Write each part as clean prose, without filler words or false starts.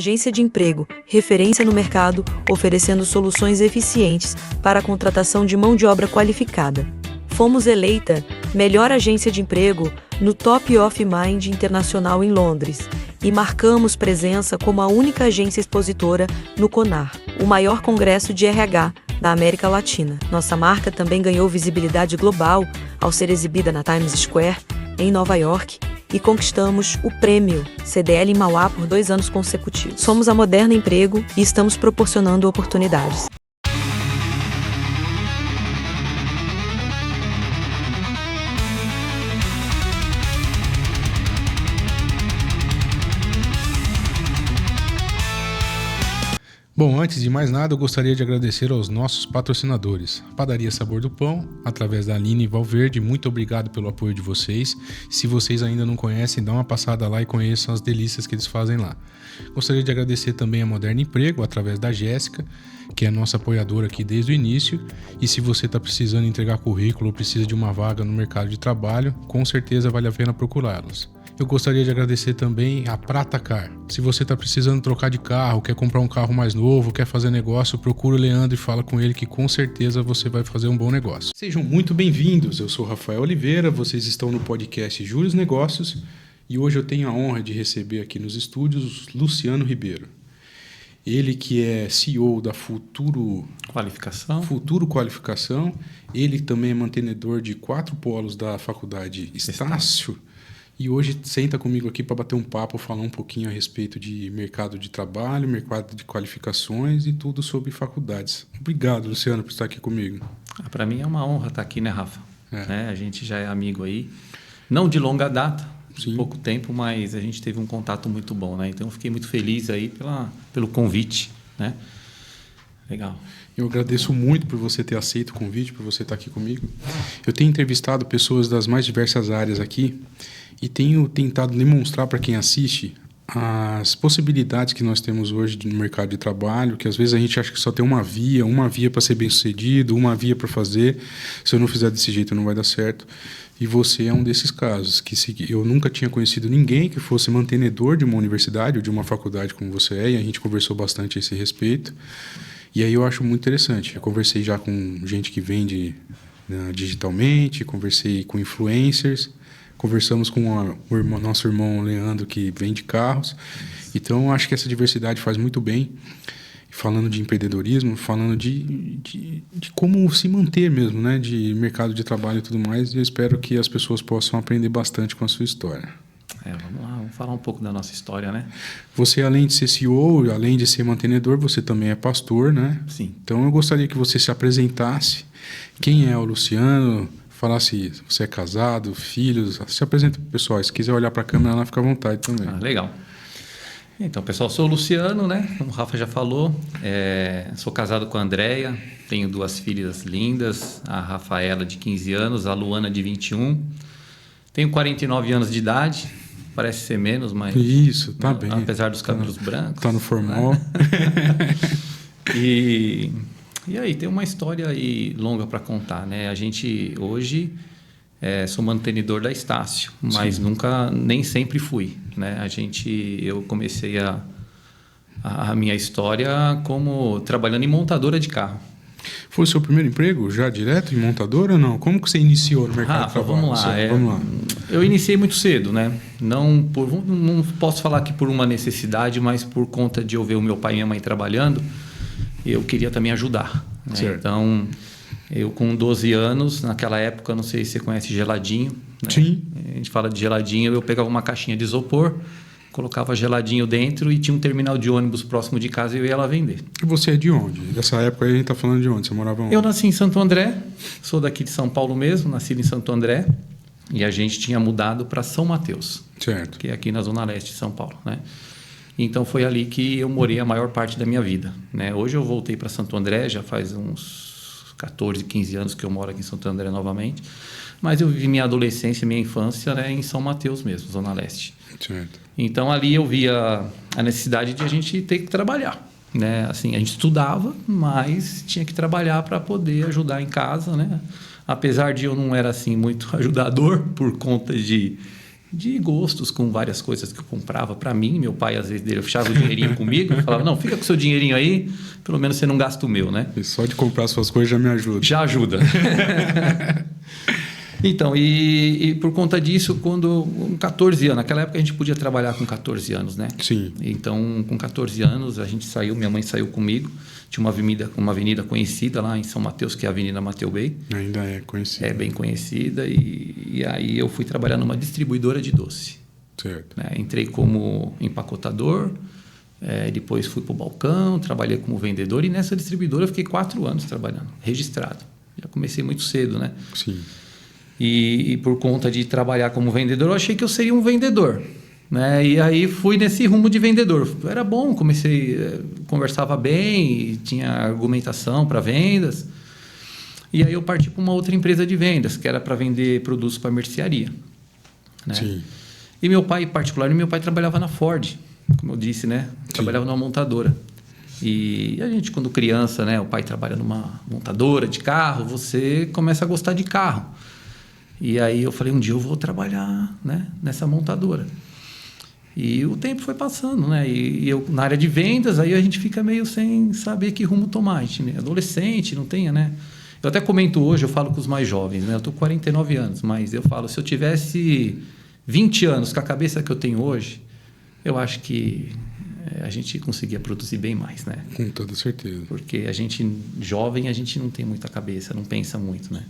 agência de emprego, referência no mercado, oferecendo soluções eficientes para a contratação de mão de obra qualificada. Fomos eleita melhor agência de emprego no Top of Mind Internacional em Londres e marcamos presença como a única agência expositora no CONAR, o maior congresso de RH da América Latina. Nossa marca também ganhou visibilidade global ao ser exibida na Times Square, em Nova York, e conquistamos o prêmio CDL em Mauá por 2 anos consecutivos. Somos a Moderna Emprego e estamos proporcionando oportunidades. Bom, antes de mais nada, eu gostaria de agradecer aos nossos patrocinadores. Padaria Sabor do Pão, através da Aline Valverde, muito obrigado pelo apoio de vocês. Se vocês ainda não conhecem, dá uma passada lá e conheçam as delícias que eles fazem lá. Gostaria de agradecer também a Moderna Emprego, através da Jéssica, que é nossa apoiadora aqui desde o início. E se você está precisando entregar currículo ou precisa de uma vaga no mercado de trabalho, com certeza vale a pena procurá-los. Eu gostaria de agradecer também a Pratacar. Se você está precisando trocar de carro, quer comprar um carro mais novo, quer fazer negócio, procura o Leandro e fala com ele que com certeza você vai fazer um bom negócio. Sejam muito bem-vindos, eu sou Rafael Oliveira, vocês estão no podcast Juros Negócios e hoje eu tenho a honra de receber aqui nos estúdios Luciano Ribeiro. Ele que é CEO da Futuro Qualificação, ele também é mantenedor de 4 polos da faculdade Estácio. E hoje senta comigo aqui para bater um papo, falar um pouquinho a respeito de mercado de trabalho, mercado de qualificações e tudo sobre faculdades. Obrigado, Luciano, por estar aqui comigo. Para mim é uma honra estar aqui, né, Rafa? Né? A gente já é amigo aí, não de longa data, de pouco tempo, mas a gente teve um contato muito bom, né? Então eu fiquei muito feliz aí pelo convite, né? Legal. Eu agradeço muito por você ter aceito o convite, por você estar aqui comigo. Eu tenho entrevistado pessoas das mais diversas áreas aqui e tenho tentado demonstrar para quem assiste as possibilidades que nós temos hoje no mercado de trabalho, que às vezes a gente acha que só tem uma via para ser bem-sucedido, uma via para fazer. Se eu não fizer desse jeito, não vai dar certo. E você é um desses casos, que eu nunca tinha conhecido ninguém que fosse mantenedor de uma universidade ou de uma faculdade como você é, e a gente conversou bastante a esse respeito. E aí eu acho muito interessante. Eu conversei já com gente que vende digitalmente, conversei com influencers, conversamos com o nosso irmão Leandro, que vende carros. Então, eu acho que essa diversidade faz muito bem. Falando de empreendedorismo, falando de como se manter mesmo, né? De mercado de trabalho e tudo mais. E eu espero que as pessoas possam aprender bastante com a sua história. Vamos lá, vamos falar um pouco da nossa história, né? Você, além de ser CEO, além de ser mantenedor, você também é pastor, né? Sim. Então, eu gostaria que você se apresentasse. Quem é o Luciano? Falasse se você é casado, filhos, se apresenta para o pessoal. Se quiser olhar para a câmera lá, fica à vontade também. Legal. Então, pessoal, sou o Luciano, né? Como o Rafa já falou, sou casado com a Andréia, tenho 2 filhas lindas, a Rafaela de 15 anos, a Luana de 21. Tenho 49 anos de idade, parece ser menos, mas... Isso, tá bem. Apesar dos cabelos brancos. Tá no formal. E aí, tem uma história aí longa para contar, né? A gente, hoje, sou mantenedor da Estácio, mas nem sempre fui, né? Eu comecei a minha história como trabalhando em montadora de carro. Foi o seu primeiro emprego já direto em montadora ou não? Como que você iniciou no mercado de trabalho? Vamos lá. Eu iniciei muito cedo, né? Não posso falar que por uma necessidade, mas por conta de eu ver o meu pai e minha mãe trabalhando, eu queria também ajudar. Né? Então, eu com 12 anos, naquela época, não sei se você conhece geladinho. Né? Sim. A gente fala de geladinho, eu pegava uma caixinha de isopor, colocava geladinho dentro e tinha um terminal de ônibus próximo de casa e eu ia lá vender. E você é de onde? Dessa época aí a gente está falando de onde? Você morava onde? Eu nasci em Santo André, sou daqui de São Paulo mesmo, nasci em Santo André e a gente tinha mudado para São Mateus, certo, que é aqui na zona leste de São Paulo, né? Então foi ali que eu morei a maior parte da minha vida, né? Hoje eu voltei para Santo André, já faz uns 14, 15 anos que eu moro aqui em Santo André novamente, mas eu vivi minha adolescência, minha infância, né, em São Mateus mesmo, zona leste. Certo. Então ali eu via a necessidade de a gente ter que trabalhar, né? Assim, a gente estudava, mas tinha que trabalhar para poder ajudar em casa, né? Apesar de eu não era assim muito ajudador por conta de de gostos com várias coisas que eu comprava para mim. Meu pai, às vezes, deixava o dinheirinho comigo e falava, não, fica com o seu dinheirinho aí, pelo menos você não gasta o meu, né? E só de comprar suas coisas já me ajuda. Já ajuda. Então, e por conta disso, com 14 anos, naquela época a gente podia trabalhar com 14 anos, né? Sim. Então, com 14 anos, a gente saiu, minha mãe saiu comigo. Tinha uma avenida conhecida lá em São Mateus, que é a Avenida Mateu Bey. Ainda é conhecida. É bem conhecida. E aí eu fui trabalhar numa distribuidora de doce. Certo. Né? Entrei como empacotador, depois fui para o balcão, trabalhei como vendedor. E nessa distribuidora eu fiquei 4 anos trabalhando, registrado. Já comecei muito cedo, né? Sim. E por conta de trabalhar como vendedor, eu achei que eu seria um vendedor. Né? E aí fui nesse rumo de vendedor. Era bom, conversava bem, tinha argumentação para vendas. E aí eu parti para uma outra empresa de vendas, que era para vender produtos para mercearia. Né? Sim. E meu pai, meu pai trabalhava na Ford, como eu disse, né? Trabalhava numa montadora. E a gente, quando criança, né? O pai trabalha numa montadora de carro, você começa a gostar de carro. E aí eu falei, um dia eu vou trabalhar, né, nessa montadora. E o tempo foi passando, né? E eu, na área de vendas, aí a gente fica meio sem saber que rumo tomar. A gente, né? Adolescente, não tem, né? Eu até comento hoje, eu falo com os mais jovens, né? Eu estou com 49 anos, mas eu falo, se eu tivesse 20 anos com a cabeça que eu tenho hoje, eu acho que a gente conseguia produzir bem mais, né? Com toda certeza. Porque a gente, jovem, a gente não tem muita cabeça, não pensa muito, né?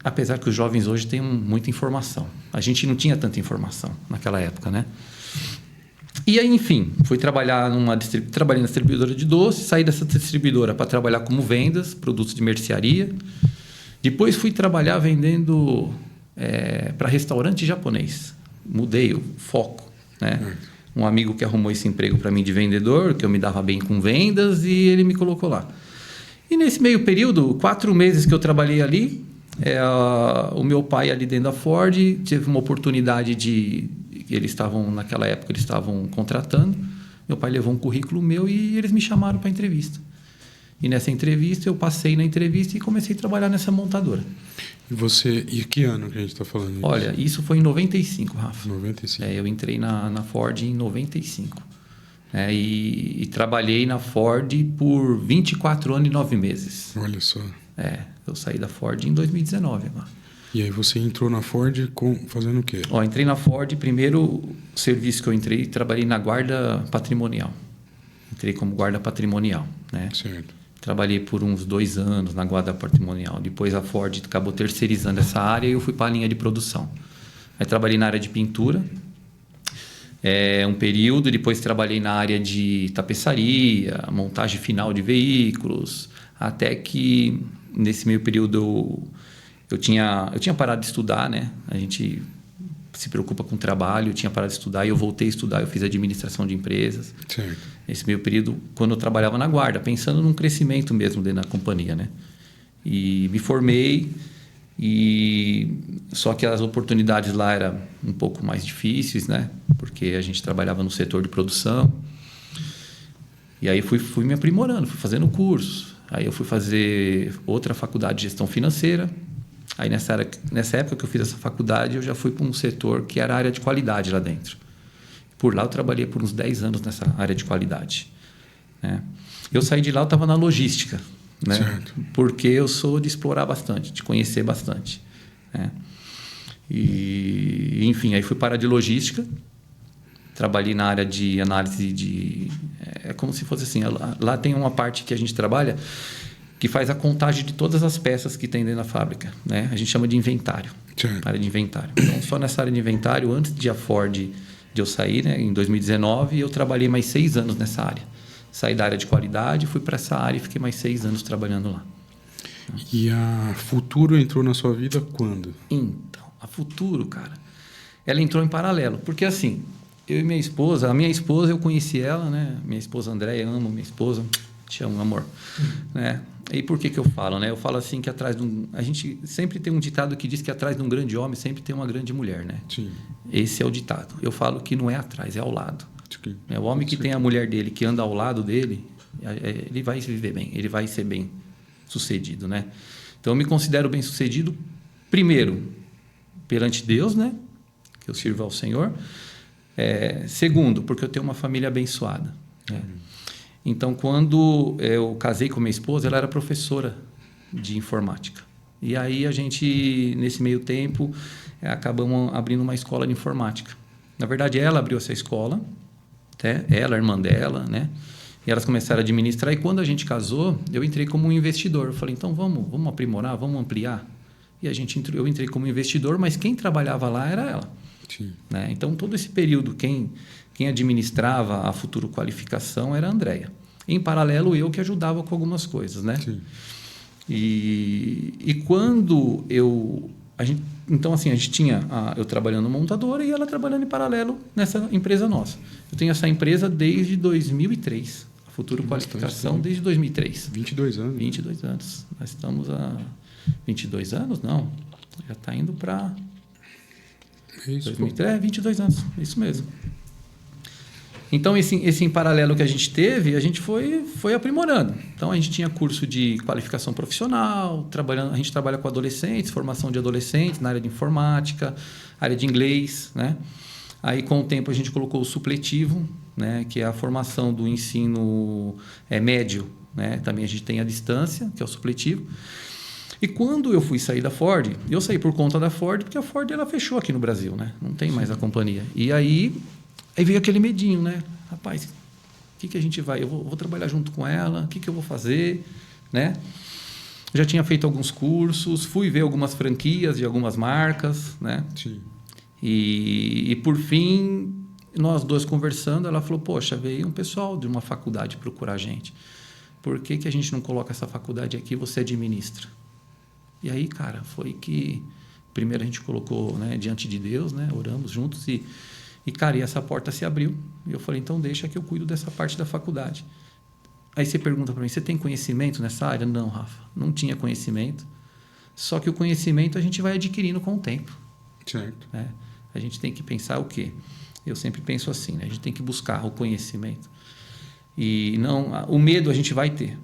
Apesar que os jovens hoje têm muita informação. A gente não tinha tanta informação naquela época, né? E aí, enfim, fui trabalhar trabalhei na distribuidora de doces, saí dessa distribuidora para trabalhar como vendas, produtos de mercearia. Depois fui trabalhar vendendo para restaurante japonês. Mudei o foco, né? Um amigo que arrumou esse emprego para mim de vendedor, que eu me dava bem com vendas, e ele me colocou lá. E nesse meio período, 4 meses que eu trabalhei ali, o meu pai ali dentro da Ford teve uma oportunidade naquela época eles estavam contratando. Meu pai levou um currículo meu e eles me chamaram para entrevista. E nessa entrevista eu passei na entrevista e comecei a trabalhar nessa montadora. E que ano que a gente está falando isso? Olha, isso foi em 95, Rafa. 95. Eu entrei na Ford em 95. E trabalhei na Ford por 24 anos e 9 meses. Olha só. Eu saí da Ford em 2019 agora. E aí você entrou na Ford fazendo o quê? Entrei na Ford, primeiro serviço que eu entrei, trabalhei na guarda patrimonial. Entrei como guarda patrimonial, né? Certo. Trabalhei por uns 2 anos na guarda patrimonial. Depois a Ford acabou terceirizando essa área e eu fui para a linha de produção. Aí trabalhei na área de pintura, um período. Depois trabalhei na área de tapeçaria, montagem final de veículos, até que nesse meio período eu tinha parado de estudar, né? A gente se preocupa com o trabalho, eu tinha parado de estudar e eu voltei a estudar, eu fiz administração de empresas. Certo. Nesse meio período, quando eu trabalhava na guarda, pensando num crescimento mesmo dentro da companhia, né? E me formei, só que as oportunidades lá eram um pouco mais difíceis, né? Porque a gente trabalhava no setor de produção. E aí fui me aprimorando, fui fazendo cursos. Aí eu fui fazer outra faculdade de gestão financeira. Aí nessa época que eu fiz essa faculdade, eu já fui para um setor que era a área de qualidade lá dentro. Por lá eu trabalhei por uns 10 anos nessa área de qualidade. Né? Eu saí de lá, eu estava na logística. Né? Certo. Porque eu sou de explorar bastante, de conhecer bastante. Né? E, enfim, aí fui parar de logística. Trabalhei na área de análise de... É como se fosse assim, lá tem uma parte que a gente trabalha que faz a contagem de todas as peças que tem dentro da fábrica. Né? A gente chama de inventário. Certo. Área de inventário. Então, só nessa área de inventário, antes de a Ford, de eu sair, né, em 2019, eu trabalhei mais 6 anos nessa área. Saí da área de qualidade, fui para essa área e fiquei mais 6 anos trabalhando lá. E a Futuro entrou na sua vida quando? Então, a Futuro, cara, ela entrou em paralelo. Porque assim, eu e minha esposa, a minha esposa, eu conheci ela, né? Minha esposa Andréia, amo minha esposa, te amo, amor. Né? E por que eu falo, né? Eu falo assim que atrás de a gente sempre tem um ditado que diz que atrás de um grande homem sempre tem uma grande mulher, né? Sim. Esse é o ditado. Eu falo que não é atrás, é ao lado. Sim. O homem que tem a mulher dele, que anda ao lado dele, ele vai viver bem, ele vai ser bem sucedido, né? Então eu me considero bem sucedido, primeiro, perante Deus, né? que eu sirvo ao Senhor. Segundo, porque eu tenho uma família abençoada, né? Então, quando eu casei com minha esposa, ela era professora de informática. E aí a gente, nesse meio tempo, acabamos abrindo uma escola de informática. Na verdade, ela abriu essa escola, ela, a irmã dela, né? E elas começaram a administrar. E quando a gente casou, eu entrei como um investidor. Eu falei, então vamos aprimorar, vamos ampliar. E eu entrei como investidor, mas quem trabalhava lá era ela. Sim. Né? Então, todo esse período, quem administrava a Futuro Qualificação era a Andréia. Em paralelo, eu que ajudava com algumas coisas, né? Sim. E quando então, assim, a gente tinha eu trabalhando na montadora e ela trabalhando em paralelo nessa empresa nossa. Eu tenho essa empresa desde 2003. A Futuro Qualificação desde 2003. 22 anos. 22 anos. Nós estamos há 22 anos? Não. Já está indo para... Isso. 2003, 22 anos. Isso mesmo. Então, esse em paralelo que a gente teve, a gente foi aprimorando. Então, a gente tinha curso de qualificação profissional, a gente trabalha com adolescentes, formação de adolescentes na área de informática, área de inglês, né? Aí, com o tempo, a gente colocou o supletivo, né? Que é a formação do ensino médio, né? Também a gente tem a distância, que é o supletivo. E quando eu fui sair da Ford, eu saí por conta da Ford, porque a Ford ela fechou aqui no Brasil, né? Não tem mais a companhia. E aí veio aquele medinho, né? Rapaz, o que a gente vai? Eu vou trabalhar junto com ela, o que eu vou fazer, né? Já tinha feito alguns cursos, fui ver algumas franquias de algumas marcas, né? Sim. E por fim, nós dois conversando, ela falou, poxa, veio um pessoal de uma faculdade procurar a gente. Por que a gente não coloca essa faculdade aqui e você administra? E aí, cara, foi que primeiro a gente colocou, né, diante de Deus, né? Oramos juntos e, cara, e essa porta se abriu. E eu falei, então deixa que eu cuido dessa parte da faculdade. Aí você pergunta para mim, você tem conhecimento nessa área? Não, Rafa, não tinha conhecimento. Só que o conhecimento a gente vai adquirindo com o tempo. Certo. Né? A gente tem que pensar o quê? Eu sempre penso assim, né? A gente tem que buscar o conhecimento. E não, o medo a gente vai ter,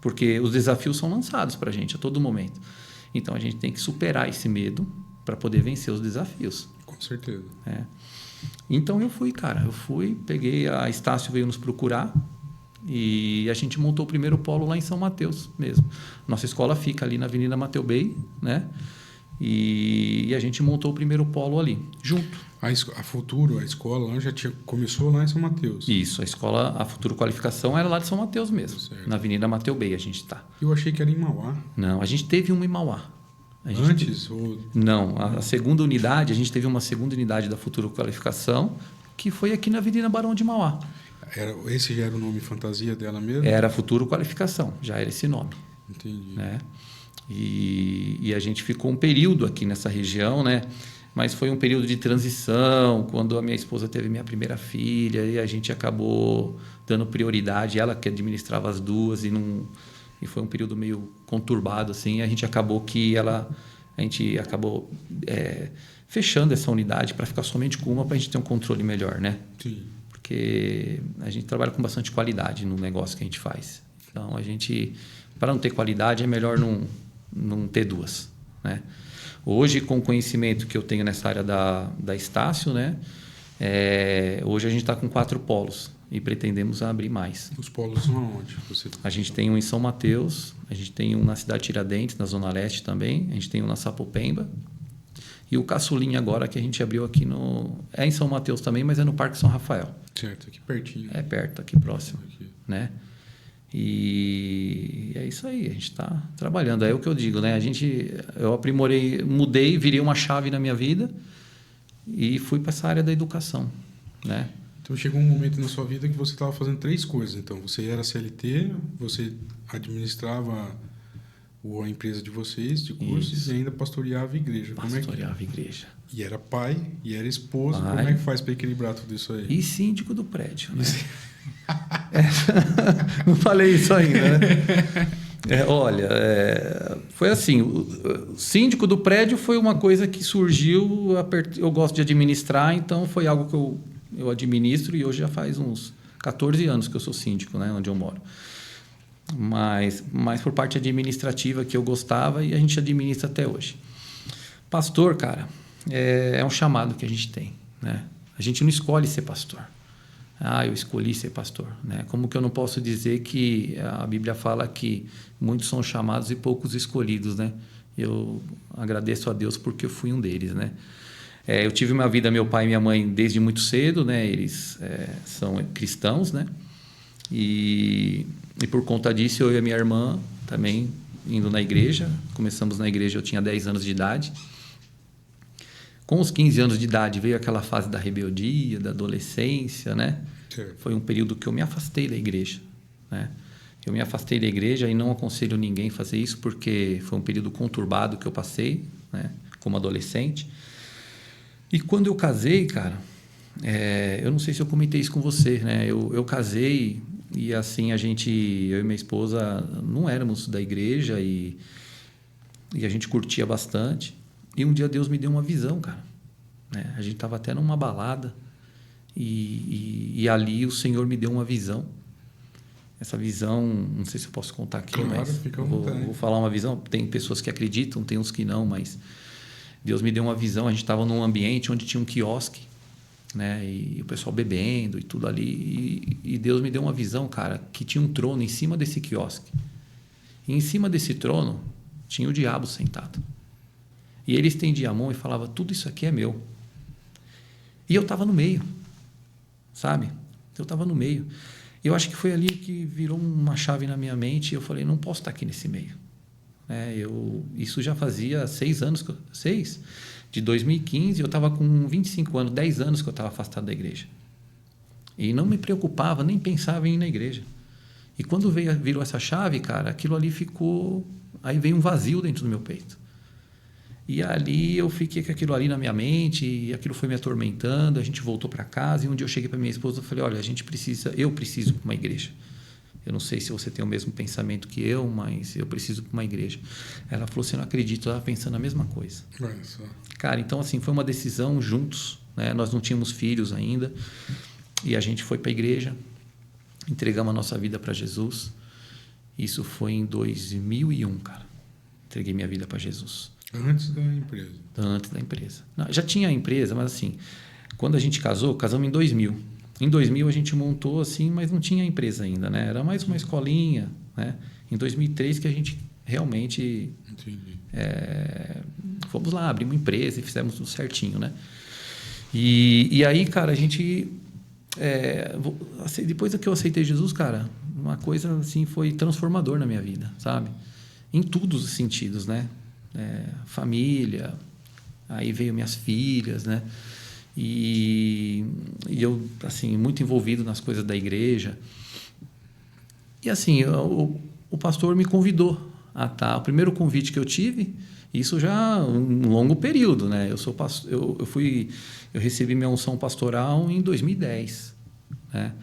porque os desafios são lançados para a gente a todo momento. Então, a gente tem que superar esse medo para poder vencer os desafios. Com certeza. Então, peguei, a Estácio veio nos procurar e a gente montou o primeiro polo lá em São Mateus mesmo. Nossa escola fica ali na Avenida Mateu Bey, né? E a gente montou o primeiro polo ali, junto. A Futuro, a escola lá começou lá em São Mateus. Isso, a Futuro Qualificação era lá de São Mateus mesmo, certo. Na Avenida Mateu Bey a gente está. Eu achei que era em Mauá. Não, a gente teve uma em Mauá. Antes? Não, a segunda unidade, a gente teve uma segunda unidade da Futuro Qualificação, que foi aqui na Avenida Barão de Mauá. Esse já era o nome fantasia dela mesmo? Era Futuro Qualificação, já era esse nome. Entendi. Né? E a gente ficou um período aqui nessa região, né? Mas foi um período de transição, quando a minha esposa teve minha primeira filha, e a gente acabou dando prioridade, ela que administrava as duas, e foi um período meio conturbado, assim, a gente acabou fechando essa unidade para ficar somente com uma, para a gente ter um controle melhor, né? Sim. Porque a gente trabalha com bastante qualidade no negócio que a gente faz. Então, para não ter qualidade, é melhor não ter duas, né? Hoje, com o conhecimento que eu tenho nessa área da Estácio, né? Hoje a gente está com 4 polos e pretendemos abrir mais. Os polos são aonde? A gente tem um em São Mateus, a gente tem um na cidade de Tiradentes, na Zona Leste também, a gente tem um na Sapopemba e o caçulinha agora que a gente abriu aqui em São Mateus também, mas é no Parque São Rafael. Certo, aqui pertinho. É perto, aqui próximo, aqui. Né? E é isso aí, a gente está trabalhando. É o que eu digo, né? Eu aprimorei, mudei, virei uma chave na minha vida e fui para essa área da educação, né? Então chegou um momento na sua vida que você estava fazendo 3 coisas. Então você era CLT, você administrava a empresa de vocês, de cursos, Isso. e ainda pastoreava a igreja. Pastoreava a igreja. E era pai, e era esposo. Como é que faz para equilibrar tudo isso aí? E síndico do prédio, né? Não falei isso ainda, né? Foi assim, o síndico do prédio foi uma coisa que surgiu, eu gosto de administrar, então foi algo que eu administro e hoje já faz uns 14 anos que eu sou síndico, né, onde eu moro. Mas por parte administrativa que eu gostava e a gente administra até hoje. Pastor, cara, é um chamado que a gente tem, né? A gente não escolhe ser pastor. Eu escolhi ser pastor, né? Como que eu não posso dizer que a Bíblia fala que muitos são chamados e poucos escolhidos, né? Eu agradeço a Deus porque eu fui um deles, né? Eu tive uma vida, meu pai e minha mãe, desde muito cedo, né? Eles são cristãos, né? E por conta disso, eu e a minha irmã também indo na igreja. Começamos na igreja, eu tinha 10 anos de idade. Com os 15 anos de idade veio aquela fase da rebeldia, da adolescência, né? Foi um período que eu me afastei da igreja, né? Eu me afastei da igreja e não aconselho ninguém a fazer isso porque foi um período conturbado que eu passei, né? Como adolescente. E quando eu casei, cara, eu não sei se eu comentei isso com você, né? Eu casei e assim eu e minha esposa não éramos da igreja e a gente curtia bastante. E um dia Deus me deu uma visão, cara, né? A gente estava até numa balada e ali o Senhor me deu uma visão. Essa visão, não sei se eu posso contar aqui, claro, mas vou falar uma visão. Tem pessoas que acreditam, tem uns que não, mas Deus me deu uma visão. A gente estava num ambiente onde tinha um quiosque, né? E o pessoal bebendo e tudo ali. E Deus me deu uma visão, cara, que tinha um trono em cima desse quiosque. E em cima desse trono tinha o diabo sentado. E ele estendia a mão e falava, tudo isso aqui é meu. E eu estava no meio, sabe? Eu estava no meio. Eu acho que foi ali que virou uma chave na minha mente e eu falei, não posso estar aqui nesse meio. Isso já fazia 6 anos, de 2015, eu estava com 25 anos, 10 anos que eu estava afastado da igreja. E não me preocupava, nem pensava em ir na igreja. E quando virou essa chave, cara, aquilo ali ficou... Aí veio um vazio dentro do meu peito. E ali eu fiquei com aquilo ali na minha mente e aquilo foi me atormentando. A gente voltou para casa e um dia eu cheguei para minha esposa e falei, olha, eu preciso de uma igreja. Eu não sei se você tem o mesmo pensamento que eu, mas eu preciso de uma igreja. Ela falou, você não acredita? Eu estava pensando a mesma coisa. Olha só. Cara, então assim, foi uma decisão juntos, né? Nós não tínhamos filhos ainda e a gente foi para a igreja, entregamos a nossa vida para Jesus. Isso foi em 2001, cara. Entreguei minha vida para Jesus. Antes da empresa? Antes da empresa. Não, já tinha a empresa, mas assim, quando a gente casamos em 2000. Em 2000 a gente montou assim, mas não tinha empresa ainda, né? Era mais uma escolinha, né? Em 2003 que a gente realmente fomos lá, abrimos uma empresa e fizemos tudo certinho, né? E aí, cara, a gente... depois que eu aceitei Jesus, cara, uma coisa assim foi transformador na minha vida, sabe? Em todos os sentidos, né? Família, aí veio minhas filhas, né? E eu, assim, muito envolvido nas coisas da igreja. E, assim, o pastor me convidou a estar... O primeiro convite que eu tive, isso já um longo período, né? Eu recebi minha unção pastoral em 2010, né?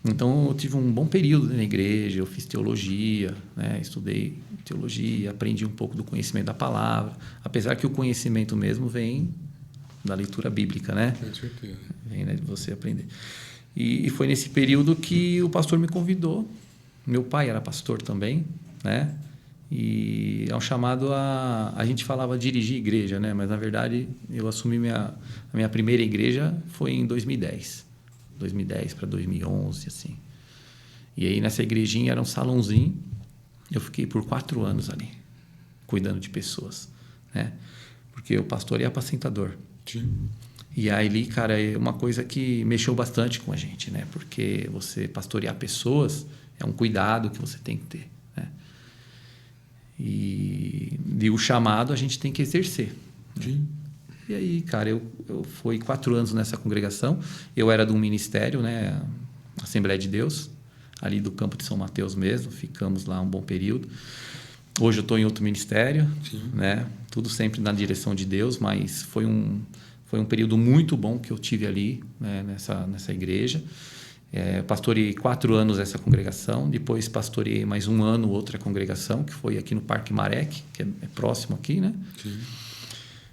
Então, eu tive um bom período na igreja, eu fiz teologia, né? Estudei teologia, aprendi um pouco do conhecimento da palavra, apesar que o conhecimento mesmo vem da leitura bíblica, né? Com certeza. Vem, né, de você aprender. E foi nesse período que o pastor me convidou. Meu pai era pastor também, né? E é um chamado a gente falava dirigir igreja, né? Mas, na verdade, eu assumi a minha primeira igreja foi em 2010 para 2011, assim. E aí, nessa igrejinha, era um salãozinho. Eu fiquei por 4 anos ali, cuidando de pessoas, né? Porque o pastor é apacentador. Sim. E aí, cara, é uma coisa que mexeu bastante com a gente, né? Porque você pastorear pessoas é um cuidado que você tem que ter, né? E o chamado a gente tem que exercer. Sim. E aí, cara, eu fui 4 anos nessa congregação. Eu era de um ministério, né? Assembleia de Deus, ali do campo de São Mateus mesmo. Ficamos lá um bom período. Hoje eu estou em outro ministério, né? Tudo sempre na direção de Deus, mas foi um período muito bom que eu tive ali, né? nessa igreja. Pastoreei 4 anos essa congregação, depois pastoreei mais 1 ano outra congregação, que foi aqui no Parque Marec, que é próximo aqui, né? Sim.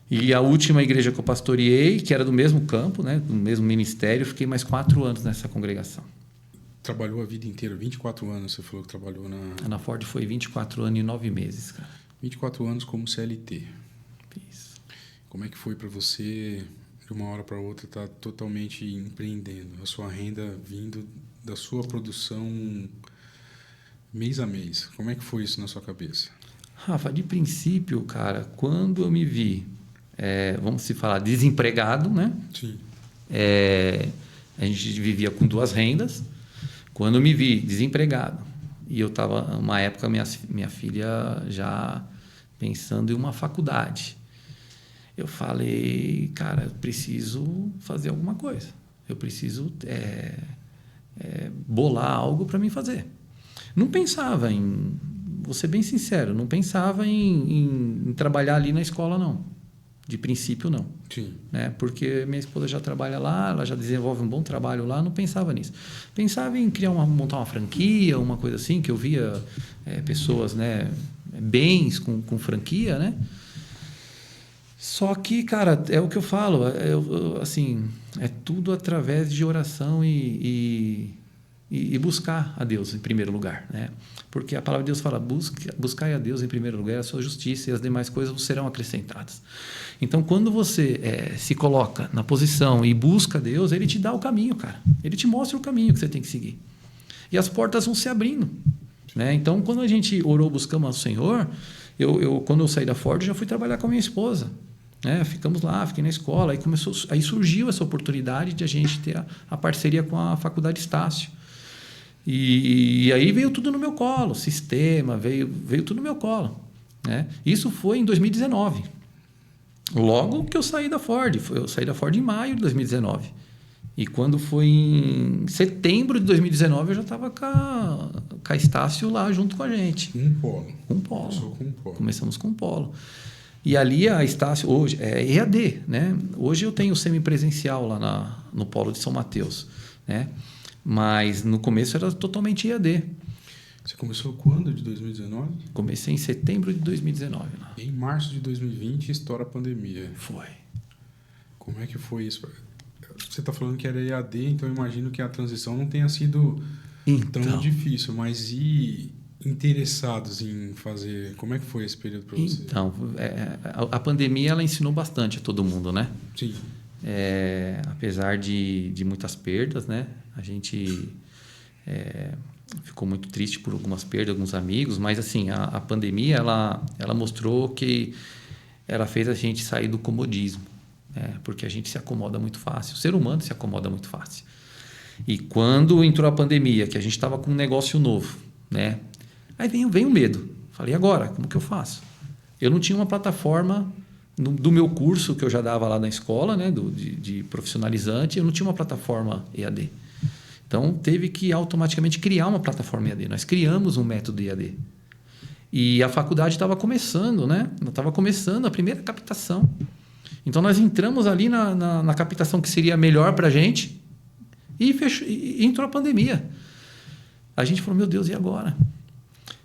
E a última igreja que eu pastoreei, que era do mesmo campo, né? Do mesmo ministério, fiquei mais 4 anos nessa congregação. Trabalhou a vida inteira, 24 anos você falou que trabalhou na... Na Ford foi 24 anos e 9 meses, cara. 24 anos como CLT. Isso. Como é que foi para você, de uma hora para outra, estar totalmente empreendendo? A sua renda vindo da sua produção mês a mês. Como é que foi isso na sua cabeça? Rafa, de princípio, cara, quando eu me vi, vamos se falar, desempregado, né? Sim. A gente vivia com 2 rendas. Quando eu me vi desempregado, e eu estava, uma época, minha filha já pensando em uma faculdade, eu falei, cara, eu preciso fazer alguma coisa. Eu preciso bolar algo para mim fazer. Não pensava vou ser bem sincero, não pensava em trabalhar ali na escola, não. De princípio, não. Sim. Né? Porque minha esposa já trabalha lá, ela já desenvolve um bom trabalho lá, não pensava nisso. Pensava em montar uma franquia, uma coisa assim, que eu via pessoas, né, bens com franquia, né? Só que, cara, é o que eu falo, assim, é tudo através de oração e buscar a Deus em primeiro lugar, né? Porque a palavra de Deus fala, buscai a Deus em primeiro lugar, a sua justiça, e as demais coisas vos serão acrescentadas. Então, quando você se coloca na posição e busca Deus, Ele te dá o caminho, cara. Ele te mostra o caminho que você tem que seguir. E as portas vão se abrindo, né? Então, quando a gente orou, buscamos ao Senhor, quando eu saí da Ford, já fui trabalhar com a minha esposa. Ficamos lá, fiquei na escola, aí surgiu essa oportunidade de a gente ter a parceria com a Faculdade Estácio. E aí veio tudo no meu colo, sistema, veio tudo no meu colo, né? Isso foi em 2019. Logo que eu saí da Ford. Eu saí da Ford em maio de 2019. E quando foi em setembro de 2019, eu já estava com a Estácio lá junto com a gente. Um polo. Um polo. Começou com um polo. Começamos com um polo. E ali a Estácio, hoje, é EAD, né? Hoje eu tenho semipresencial lá no polo de São Mateus, né? Mas no começo era totalmente EAD. Você começou quando de 2019? Comecei em setembro de 2019. Lá. Em março de 2020 estoura a pandemia. Foi. Como é que foi isso? Você está falando que era EAD, então eu imagino que a transição não tenha sido tão difícil. Mas e interessados em fazer? Como é que foi esse período para você? Então, a pandemia ela ensinou bastante a todo mundo, né? Sim. Apesar de muitas perdas, né? A gente ficou muito triste por algumas perdas, alguns amigos, mas assim, a pandemia ela mostrou que ela fez a gente sair do comodismo, né? Porque a gente se acomoda muito fácil, o ser humano se acomoda muito fácil. E quando entrou a pandemia, que a gente estava com um negócio novo, né? Aí vem o medo. Falei, agora, como que eu faço? Eu não tinha uma plataforma do meu curso que eu já dava lá na escola, né? de profissionalizante, eu não tinha uma plataforma EAD. Então, teve que automaticamente criar uma plataforma EAD. Nós criamos um método EAD. E a faculdade estava começando, né? Estava começando a primeira captação. Então, nós entramos ali na captação que seria melhor para a gente e entrou a pandemia. A gente falou, meu Deus, e agora?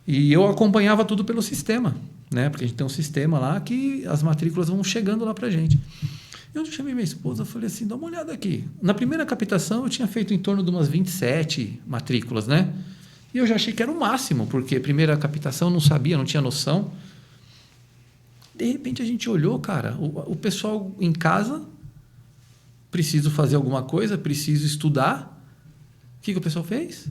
E eu acompanhava tudo pelo sistema, né? Porque a gente tem um sistema lá que as matrículas vão chegando lá para a gente. Eu chamei minha esposa e falei assim, dá uma olhada aqui. Na primeira captação eu tinha feito em torno de umas 27 matrículas, né? E eu já achei que era o máximo, porque primeira captação eu não sabia, não tinha noção. De repente a gente olhou, cara, o pessoal em casa, preciso fazer alguma coisa, preciso estudar. O que o pessoal fez?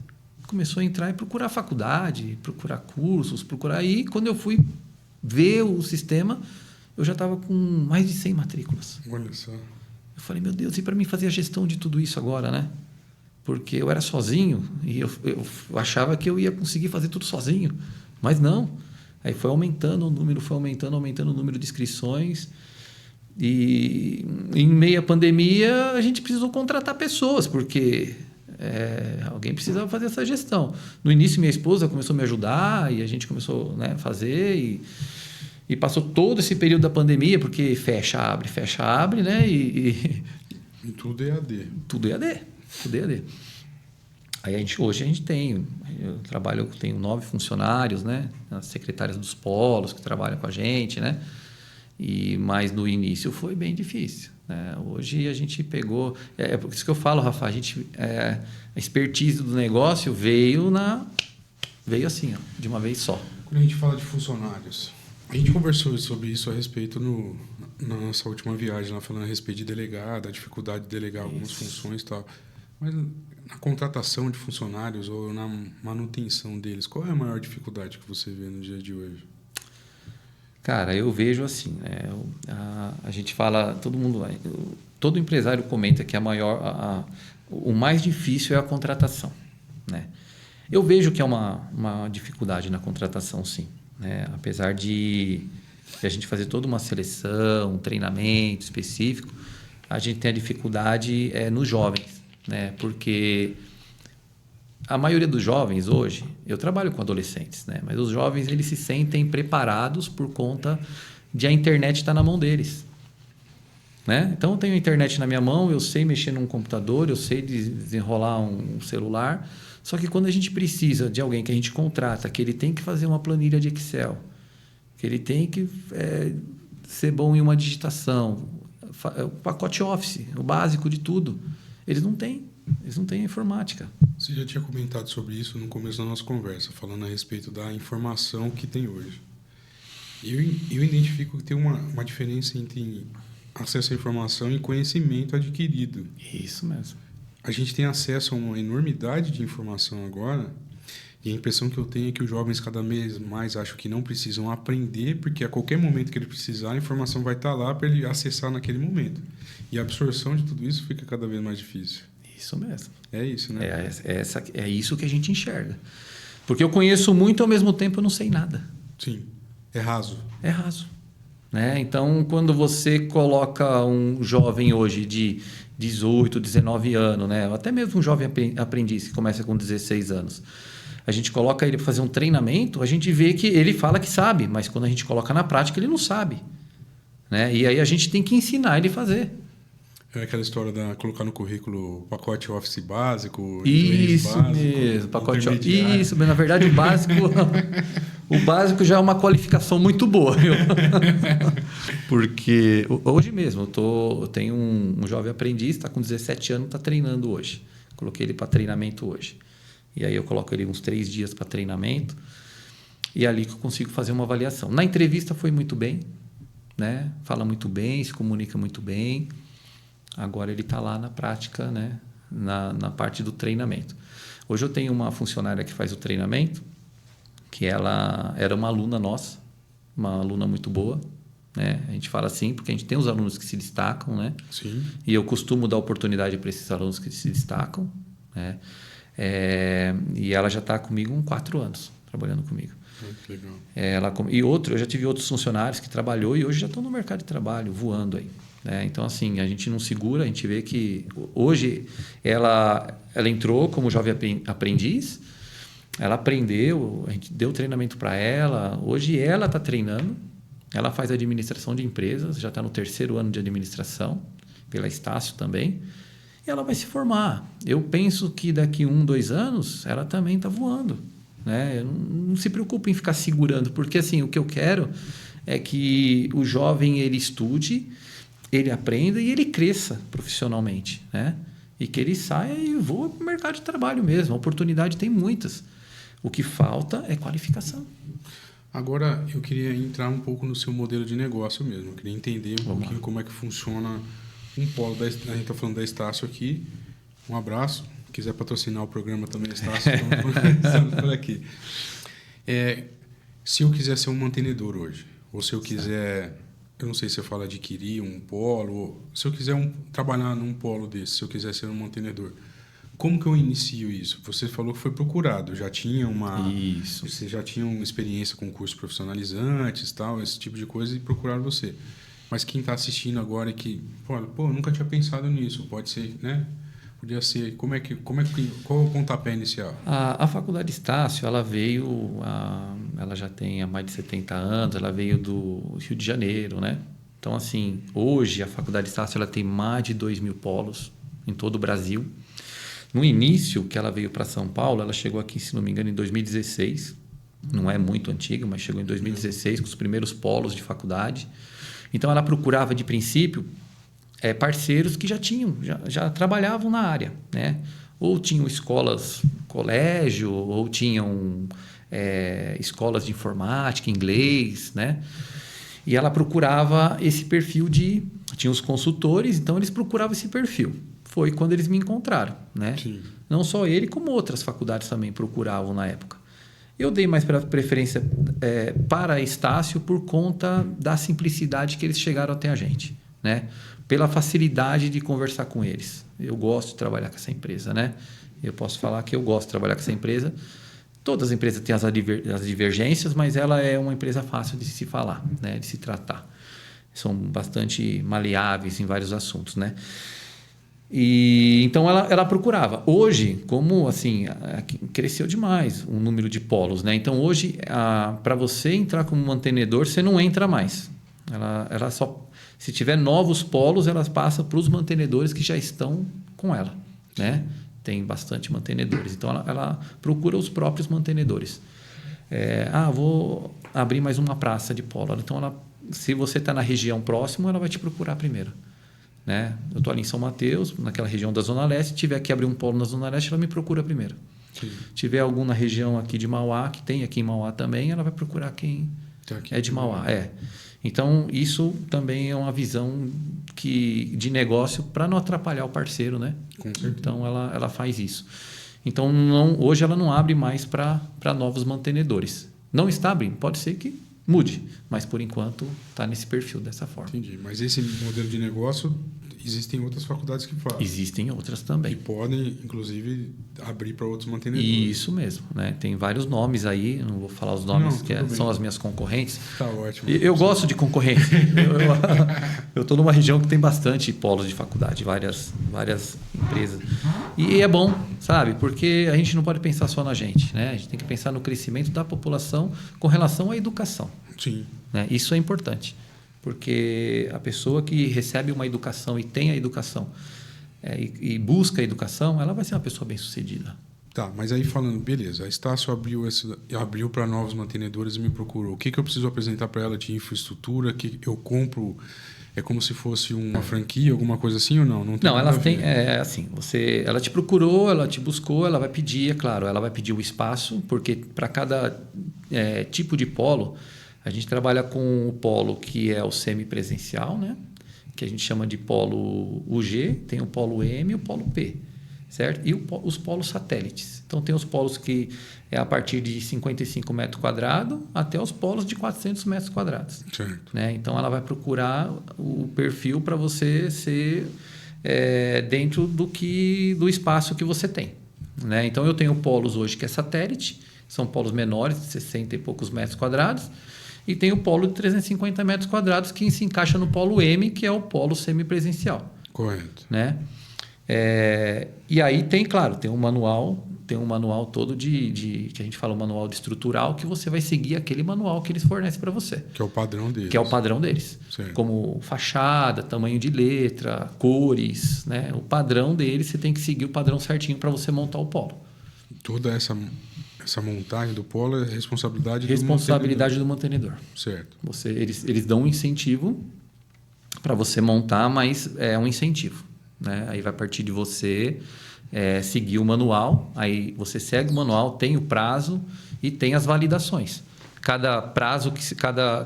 Começou a entrar e procurar faculdade, procurar cursos, E quando eu fui ver o sistema, eu já estava com mais de 100 matrículas. Olha só. Eu falei, meu Deus, e para mim fazer a gestão de tudo isso agora, né? Porque eu era sozinho e eu achava que eu ia conseguir fazer tudo sozinho, mas não. Aí foi aumentando o número, aumentando o número de inscrições. E em meio à pandemia, a gente precisou contratar pessoas, porque alguém precisava fazer essa gestão. No início, minha esposa começou a me ajudar e a gente começou, né, a fazer e passou todo esse período da pandemia, porque fecha, abre, né? E tudo EAD. Tudo EAD. Aí hoje a gente tem, eu tenho 9 funcionários, né? As secretárias dos polos que trabalham com a gente, né? Mas no início foi bem difícil, né? Hoje a gente pegou... É por isso que eu falo, Rafa, a expertise do negócio veio assim, ó, de uma vez só. Quando a gente fala de funcionários, A gente conversou sobre isso a respeito na nossa última viagem, lá falando a respeito de delegado, a dificuldade de delegar algumas funções e tal. Mas na contratação de funcionários ou na manutenção deles, qual é a maior dificuldade que você vê no dia de hoje? Cara, eu vejo assim, né? A gente fala, todo empresário comenta que o mais difícil é a contratação, né? Eu vejo que é uma dificuldade na contratação, sim, né? Apesar de a gente fazer toda uma seleção, um treinamento específico, a gente tem a dificuldade nos jovens, né? Porque a maioria dos jovens hoje, eu trabalho com adolescentes, né? Mas os jovens eles se sentem preparados por conta de a internet estar na mão deles, né? Então eu tenho a internet na minha mão, eu sei mexer num computador, eu sei desenrolar um celular. Só que quando a gente precisa de alguém que a gente contrata, que ele tem que fazer uma planilha de Excel, que ele tem que ser bom em uma digitação, o pacote Office, o básico de tudo, eles não têm a informática. Você já tinha comentado sobre isso no começo da nossa conversa, falando a respeito da informação que tem hoje. Eu identifico que tem uma diferença entre acesso à informação e conhecimento adquirido. Isso mesmo. A gente tem acesso a uma enormidade de informação agora, e a impressão que eu tenho é que os jovens cada vez mais acham que não precisam aprender, porque a qualquer momento que ele precisar, a informação vai estar lá para ele acessar naquele momento. E a absorção de tudo isso fica cada vez mais difícil. Isso mesmo. É isso, né? É isso que a gente enxerga. Porque eu conheço muito e ao mesmo tempo eu não sei nada. Sim. É raso. É raso. Né? Então, quando você coloca um jovem hoje de 18, 19 anos, né? Ou até mesmo um jovem aprendiz que começa com 16 anos, a gente coloca ele para fazer um treinamento, a gente vê que ele fala que sabe, mas quando a gente coloca na prática, ele não sabe. Né? E aí a gente tem que ensinar ele a fazer. É aquela história da colocar no currículo pacote Office básico, isso básico, mesmo, pacote Office. Isso, mas na verdade o básico já é uma qualificação muito boa, viu? Porque hoje mesmo eu tenho um jovem aprendiz, está com 17 anos, está treinando hoje. Coloquei ele para treinamento hoje. E aí eu coloco ele uns 3 dias para treinamento e é ali que eu consigo fazer uma avaliação. Na entrevista foi muito bem, né? Fala muito bem, se comunica muito bem. Agora ele está lá na prática, né? na parte do treinamento. Hoje eu tenho uma funcionária que faz o treinamento, que ela era uma aluna nossa, uma aluna muito boa. Né? A gente fala assim porque a gente tem os alunos que se destacam, né? Sim. E eu costumo dar oportunidade para esses alunos que se destacam. Né? E ela já está comigo há 4 anos, trabalhando comigo. Que legal. Eu já tive outros funcionários que trabalhou e hoje já estão no mercado de trabalho, voando aí. Então, assim, a gente não segura, a gente vê que hoje ela entrou como jovem aprendiz, ela aprendeu, a gente deu treinamento para ela, hoje ela está treinando, ela faz administração de empresas, já está no 3º ano de administração, pela Estácio também, e ela vai se formar. Eu penso que daqui 1, 2 anos ela também está voando. Né? Não se preocupe em ficar segurando, porque assim, o que eu quero é que o jovem ele estude, ele aprenda e ele cresça profissionalmente, né? E que ele saia e voe para o mercado de trabalho mesmo. A oportunidade tem muitas. O que falta é qualificação. Agora, eu queria entrar um pouco no seu modelo de negócio mesmo. Eu queria entender um pouquinho como é que funciona um polo. A gente está falando da Estácio aqui. Um abraço. Se quiser patrocinar o programa também, Estácio, estamos por aqui. Se eu quiser ser um mantenedor hoje, ou se eu quiser... Eu não sei se eu falo adquirir um polo, ou se eu quiser trabalhar num polo desse, se eu quiser ser um mantenedor, como que eu inicio isso? Você falou que foi procurado, já tinha Isso. Você já tinha uma experiência com cursos profissionalizantes, tal, esse tipo de coisa, e procuraram você. Mas quem está assistindo agora e que, eu nunca tinha pensado nisso, pode ser, né? Podia ser. Qual é o pontapé inicial? A Faculdade Estácio, ela veio, ela já tem há mais de 70 anos, ela veio do Rio de Janeiro, né? Então, assim, hoje a Faculdade Estácio ela tem mais de 2.000 polos em todo o Brasil. No início que ela veio para São Paulo, ela chegou aqui, se não me engano, em 2016. Não é muito antiga, mas chegou em 2016 com os primeiros polos de faculdade. Então, ela procurava, de princípio, parceiros que já trabalhavam na área, né? Ou tinham escolas, colégio, ou tinham escolas de informática, inglês, né? E ela procurava esse perfil tinha os consultores, então eles procuravam esse perfil. Foi quando eles me encontraram, né? Sim. Não só ele, como outras faculdades também procuravam na época. Eu dei mais preferência para Estácio por conta da simplicidade que eles chegaram até a gente, né? Pela facilidade de conversar com eles. Eu gosto de trabalhar com essa empresa, né? Eu posso falar que eu gosto de trabalhar com essa empresa. Todas as empresas têm as divergências, mas ela é uma empresa fácil de se falar, né? De se tratar. São bastante maleáveis em vários assuntos, né? E então ela procurava. Hoje, como assim, cresceu demais o número de polos, né? Então hoje, para você entrar como mantenedor, você não entra mais. Ela só, se tiver novos polos, ela passa para os mantenedores que já estão com ela, né? Tem bastante mantenedores. Então ela procura os próprios mantenedores. Vou abrir mais uma praça de polo. Então se você está na região próxima, ela vai te procurar primeiro. Né? Eu estou ali em São Mateus, naquela região da Zona Leste. Se tiver que abrir um polo na Zona Leste, ela me procura primeiro. Sim. Se tiver algum na região aqui de Mauá, que tem aqui em Mauá também, ela vai procurar quem é de Mauá. Então, isso também é uma visão de negócio para não atrapalhar o parceiro, né? Com certeza. Então, ela faz isso. Então, hoje ela não abre mais para novos mantenedores. Não está abrindo, pode ser que mude, mas por enquanto está nesse perfil dessa forma. Entendi, mas esse modelo de negócio, existem outras faculdades que fazem. Existem outras também. E podem, inclusive, abrir para outros mantenedores. Isso mesmo, né? Tem vários nomes aí, não vou falar os nomes, são as minhas concorrentes. Tá ótimo. Eu gosto de concorrência. Eu estou numa região que tem bastante polos de faculdade, várias empresas. E é bom, sabe? Porque a gente não pode pensar só na gente, né? A gente tem que pensar no crescimento da população com relação à educação. Sim. Né? Isso é importante, porque a pessoa que recebe uma educação e tem a educação e busca a educação, ela vai ser uma pessoa bem-sucedida. Tá, mas aí falando, beleza, a Estácio abriu para novos mantenedores e me procurou. O que eu preciso apresentar para ela de infraestrutura? Que eu compro? É como se fosse uma franquia, alguma coisa assim ou não? Não, elas têm, assim, ela te procurou, ela te buscou, ela vai pedir, é claro, ela vai pedir o espaço, porque para cada tipo de polo, a gente trabalha com o polo que é o semipresencial, né? Que a gente chama de polo UG, tem o polo M e o polo P, certo? E os polos satélites. Então, tem os polos que é a partir de 55 metros quadrados até os polos de 400 metros quadrados. Certo. Né? Então, ela vai procurar o perfil para você ser dentro do espaço que você tem. Né? Então, eu tenho polos hoje que é satélite, são polos menores, de 60 e poucos metros quadrados, e tem o polo de 350 metros quadrados que se encaixa no polo M, que é o polo semipresencial. Correto. Né? E aí tem um manual todo que a gente fala, um manual de estrutural, que você vai seguir aquele manual que eles fornecem para você. Que é o padrão deles. Que é o padrão deles. Certo. Como fachada, tamanho de letra, cores, né? O padrão deles, você tem que seguir o padrão certinho para você montar o polo. Toda essa montagem do polo é responsabilidade do mantenedor. Certo. Eles dão um incentivo para você montar, mas é um incentivo. Né? Aí vai partir de você seguir o manual, aí você segue o manual, tem o prazo e tem as validações. Cada prazo,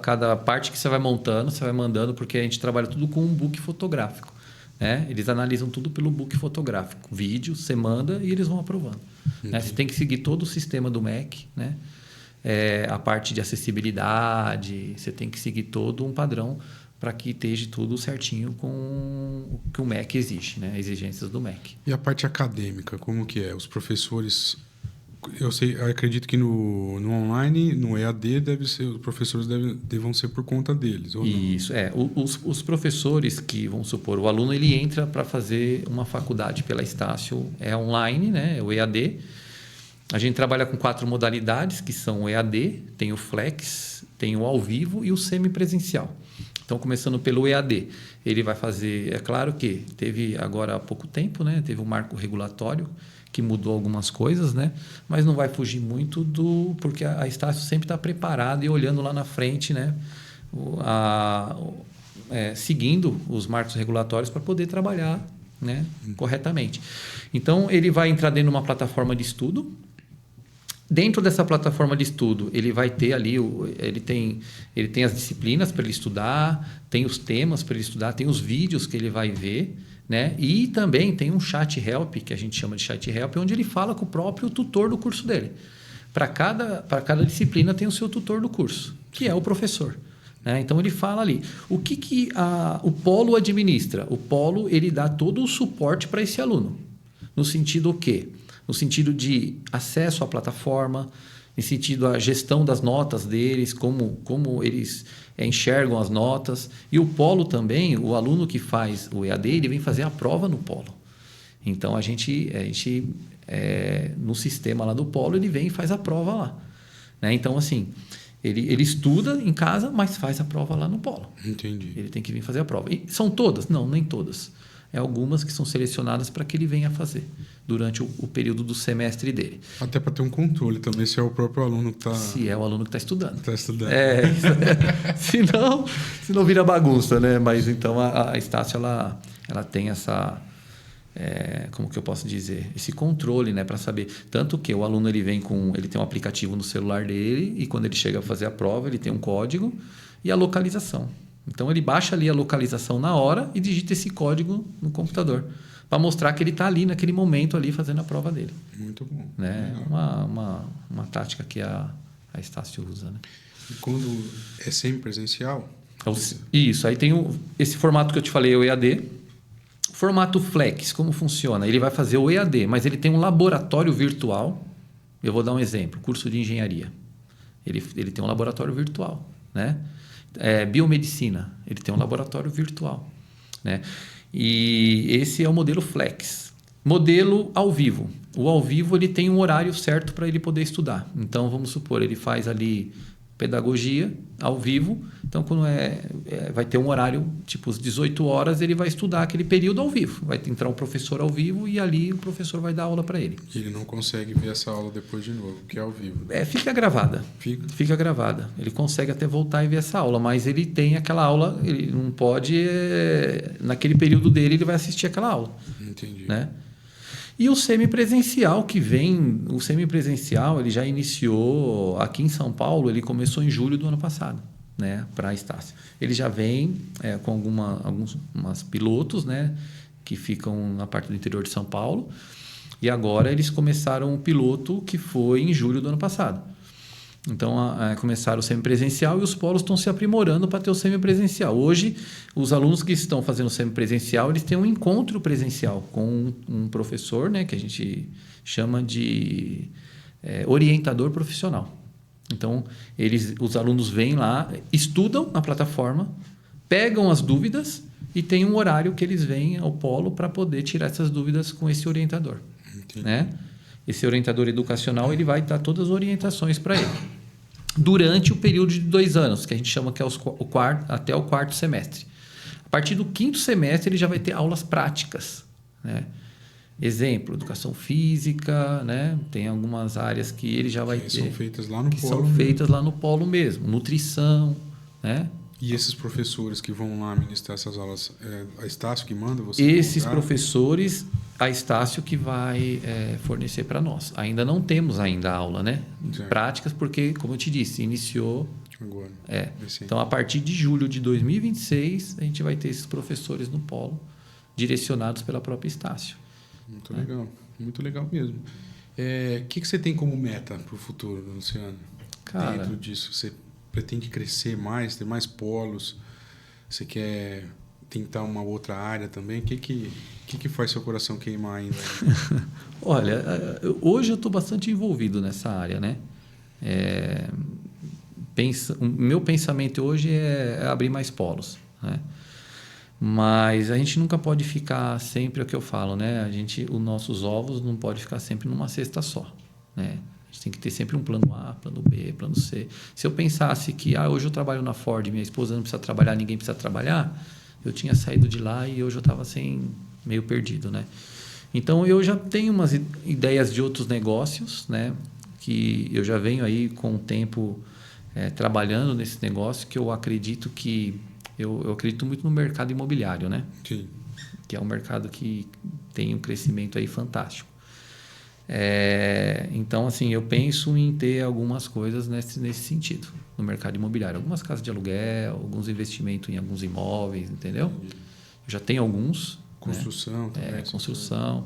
cada parte que você vai montando, você vai mandando, porque a gente trabalha tudo com um book fotográfico. Né? Eles analisam tudo pelo book fotográfico. Vídeo, você manda e eles vão aprovando. Né? Você tem que seguir todo o sistema do MEC, né? A parte de acessibilidade, você tem que seguir todo um padrão para que esteja tudo certinho com o que o MEC exige, né? As exigências do MEC. E a parte acadêmica, como que é? Os professores, eu acredito que no online, no EAD, os professores devam ser por conta deles, ou não? Isso, os professores que, vamos supor, o aluno ele entra para fazer uma faculdade pela Estácio, online, né? O EAD. A gente trabalha com 4 modalidades, que são o EAD, tem o Flex, tem o ao vivo e o semipresencial. Então, começando pelo EAD, ele vai fazer... É claro que teve agora há pouco tempo, né? Teve um marco regulatório que mudou algumas coisas, né? Mas não vai fugir muito porque a Estácio sempre está preparada e olhando lá na frente, né? Seguindo os marcos regulatórios para poder trabalhar, né? Corretamente. Então, ele vai entrar dentro de uma plataforma de estudo. Dentro dessa plataforma de estudo, ele vai ter ali, ele tem as disciplinas para ele estudar, tem os temas para ele estudar, tem os vídeos que ele vai ver, né? E também tem um chat help, que a gente chama de chat help, onde ele fala com o próprio tutor do curso dele. Para cada disciplina tem o seu tutor do curso, que é o professor. Né? Então, ele fala ali. O que o polo administra? O polo ele dá todo o suporte para esse aluno. No sentido o quê? No sentido de acesso à plataforma, no sentido da gestão das notas deles, como eles enxergam as notas. E o polo também, o aluno que faz o EAD, ele vem fazer a prova no polo. Então, a gente no sistema lá do polo, ele vem e faz a prova lá. Né? Então, assim, ele estuda em casa, mas faz a prova lá no polo. Entendi. Ele tem que vir fazer a prova. E são todas? Não, nem todas. É algumas que são selecionadas para que ele venha fazer durante o período do semestre dele. Até para ter um controle também, se é o próprio aluno que está... Se é o aluno que está estudando. Está estudando. Senão vira bagunça, né? Mas então a Estácio, ela tem essa... como que eu posso dizer? Esse controle, né? Para saber. Tanto que o aluno ele tem um aplicativo no celular dele e quando ele chega a fazer a prova, ele tem um código e a localização. Então, ele baixa ali a localização na hora e digita esse código no computador para mostrar que ele está ali naquele momento ali fazendo a prova dele. Muito bom. Né? Uma tática que a Estácio usa. Né? E quando é semipresencial? Isso. Aí tem esse formato que eu te falei, o EAD. O formato Flex, como funciona? Ele vai fazer o EAD, mas ele tem um laboratório virtual. Eu vou dar um exemplo. Curso de engenharia. Ele tem um laboratório virtual, né? Biomedicina, ele tem um laboratório virtual, né? E esse é o modelo Flex. Modelo ao vivo. O ao vivo ele tem um horário certo para ele poder estudar. Então, vamos supor, ele faz ali pedagogia ao vivo. Então, quando vai ter um horário, tipo às 18 horas, ele vai estudar aquele período ao vivo. Vai entrar um professor ao vivo e ali o professor vai dar aula para ele. Ele não consegue ver essa aula depois de novo, porque é ao vivo. Fica gravada. Fica gravada. Ele consegue até voltar e ver essa aula, mas ele tem aquela aula, ele não pode... naquele período dele, ele vai assistir aquela aula. Entendi. Né? E o semipresencial que vem, o semipresencial ele já iniciou aqui em São Paulo, ele começou em julho do ano passado, né, para a Estácio. Ele já vem com alguns pilotos, né, que ficam na parte do interior de São Paulo, e agora eles começaram um piloto que foi em julho do ano passado. Então, começaram o semipresencial e os polos estão se aprimorando para ter o semipresencial. Hoje, os alunos que estão fazendo o semipresencial, eles têm um encontro presencial com um professor, né, que a gente chama de orientador profissional. Então, os alunos vêm lá, estudam na plataforma, pegam as dúvidas e tem um horário que eles vêm ao polo para poder tirar essas dúvidas com esse orientador. Né? Esse orientador educacional ele vai dar todas as orientações para ele durante o período de 2 anos, que a gente chama que é até o 4º semestre. A partir do 5º semestre, ele já vai ter aulas práticas. Né? Exemplo, educação física, né? Tem algumas áreas que ele já vai ter. São feitas lá no polo. São feitas lá no polo mesmo. Nutrição, né? E esses professores que vão lá ministrar essas aulas, a Estácio que manda você? Esses professores, a Estácio que vai fornecer para nós. Ainda não temos a aula, né? Práticas, porque, como eu te disse, iniciou... Agora. Então, a partir de julho de 2026, a gente vai ter esses professores no polo, direcionados pela própria Estácio. Muito legal. Muito legal mesmo. O que você tem como meta para o futuro, Luciano? Cara, dentro disso, você pretende crescer mais, ter mais polos? Você quer tentar uma outra área também? O que faz seu coração queimar ainda? Olha, hoje eu estou bastante envolvido nessa área, né? O meu pensamento hoje é abrir mais polos, né? Mas a gente nunca pode ficar sempre, é o que eu falo, né? Os nossos ovos não podem ficar sempre numa cesta só, né? A gente tem que ter sempre um plano A, plano B, plano C. Se eu pensasse que hoje eu trabalho na Ford, minha esposa não precisa trabalhar, ninguém precisa trabalhar, eu tinha saído de lá e hoje eu estava meio perdido, né? Então, eu já tenho umas ideias de outros negócios, né? Que eu já venho aí com o tempo trabalhando nesse negócio, que eu acredito que... Eu acredito muito no mercado imobiliário, né? Sim. Que é um mercado que tem um crescimento aí fantástico. Então, assim, eu penso em ter algumas coisas nesse sentido, no mercado imobiliário. Algumas casas de aluguel, alguns investimentos em alguns imóveis, entendeu? Eu já tenho alguns. Construção, né? também. Construção.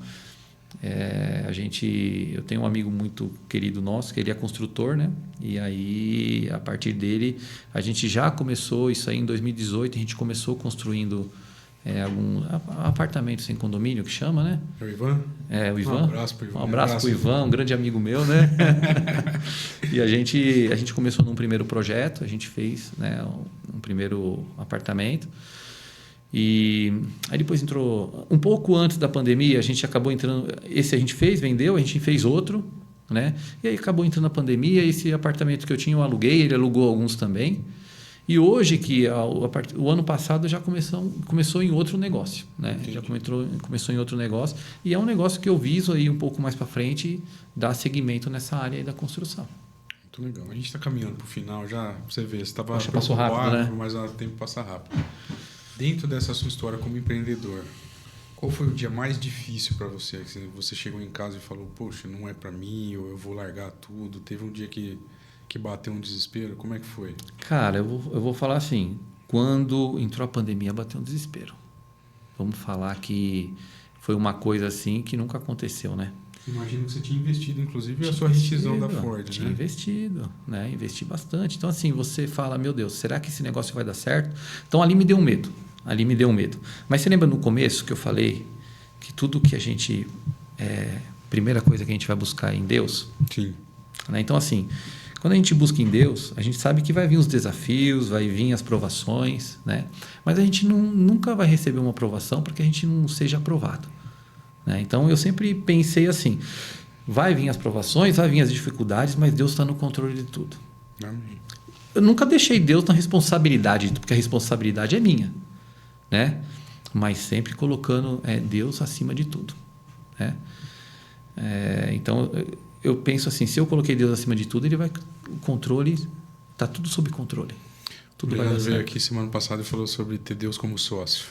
Eu tenho um amigo muito querido nosso, que ele é construtor, né? E aí, a partir dele, a gente já começou, isso aí em 2018, a gente começou construindo algum apartamento sem condomínio, que chama, né? É o Ivan? O Ivan. Um abraço pro Ivan. Um abraço pro Ivan, um grande amigo meu, né? E a gente começou num primeiro projeto, a gente fez, né, um primeiro apartamento. E aí depois entrou, um pouco antes da pandemia, a gente acabou entrando, esse a gente fez, vendeu, a gente fez outro, né? E aí acabou entrando a pandemia, esse apartamento que eu tinha eu aluguei, ele alugou alguns também. E hoje, o ano passado já começou em outro negócio, né? Entendi. Já começou em outro negócio. E é um negócio que eu viso aí um pouco mais para frente, dar seguimento nessa área aí da construção. Muito legal. A gente está caminhando para o final já. Você vê, você estava Passou rápido, né? Mas o tempo passa rápido. Dentro dessa sua história como empreendedor, qual foi o dia mais difícil para você? Que você chegou em casa e falou, poxa, não é para mim, ou eu vou largar tudo. Teve um dia que bateu um desespero? Como é que foi? Cara, eu vou falar assim, quando entrou a pandemia, bateu um desespero. Vamos falar que foi uma coisa assim que nunca aconteceu, né? Imagino que você tinha investido, inclusive, a sua rescisão da Ford, tinha né? investido, né? Investi bastante. Então, assim, você fala, meu Deus, será que esse negócio vai dar certo? Então, ali me deu um medo. Mas você lembra no começo que eu falei que tudo que a gente... primeira coisa que a gente vai buscar é em Deus? Sim. Né? Então, assim... Quando a gente busca em Deus, a gente sabe que vai vir os desafios, vai vir as provações, né? Mas a gente nunca vai receber uma aprovação para que a gente não seja aprovado, né? Então, eu sempre pensei assim, vai vir as provações, vai vir as dificuldades, mas Deus está no controle de tudo. Amém. Eu nunca deixei Deus na responsabilidade, porque a responsabilidade é minha, né? Mas sempre colocando Deus acima de tudo, né? Então... Eu penso assim, se eu coloquei Deus acima de tudo, o controle, está tudo sob controle. Tudo vai dar certo. Veio aqui semana passada e falou sobre ter Deus como sócio.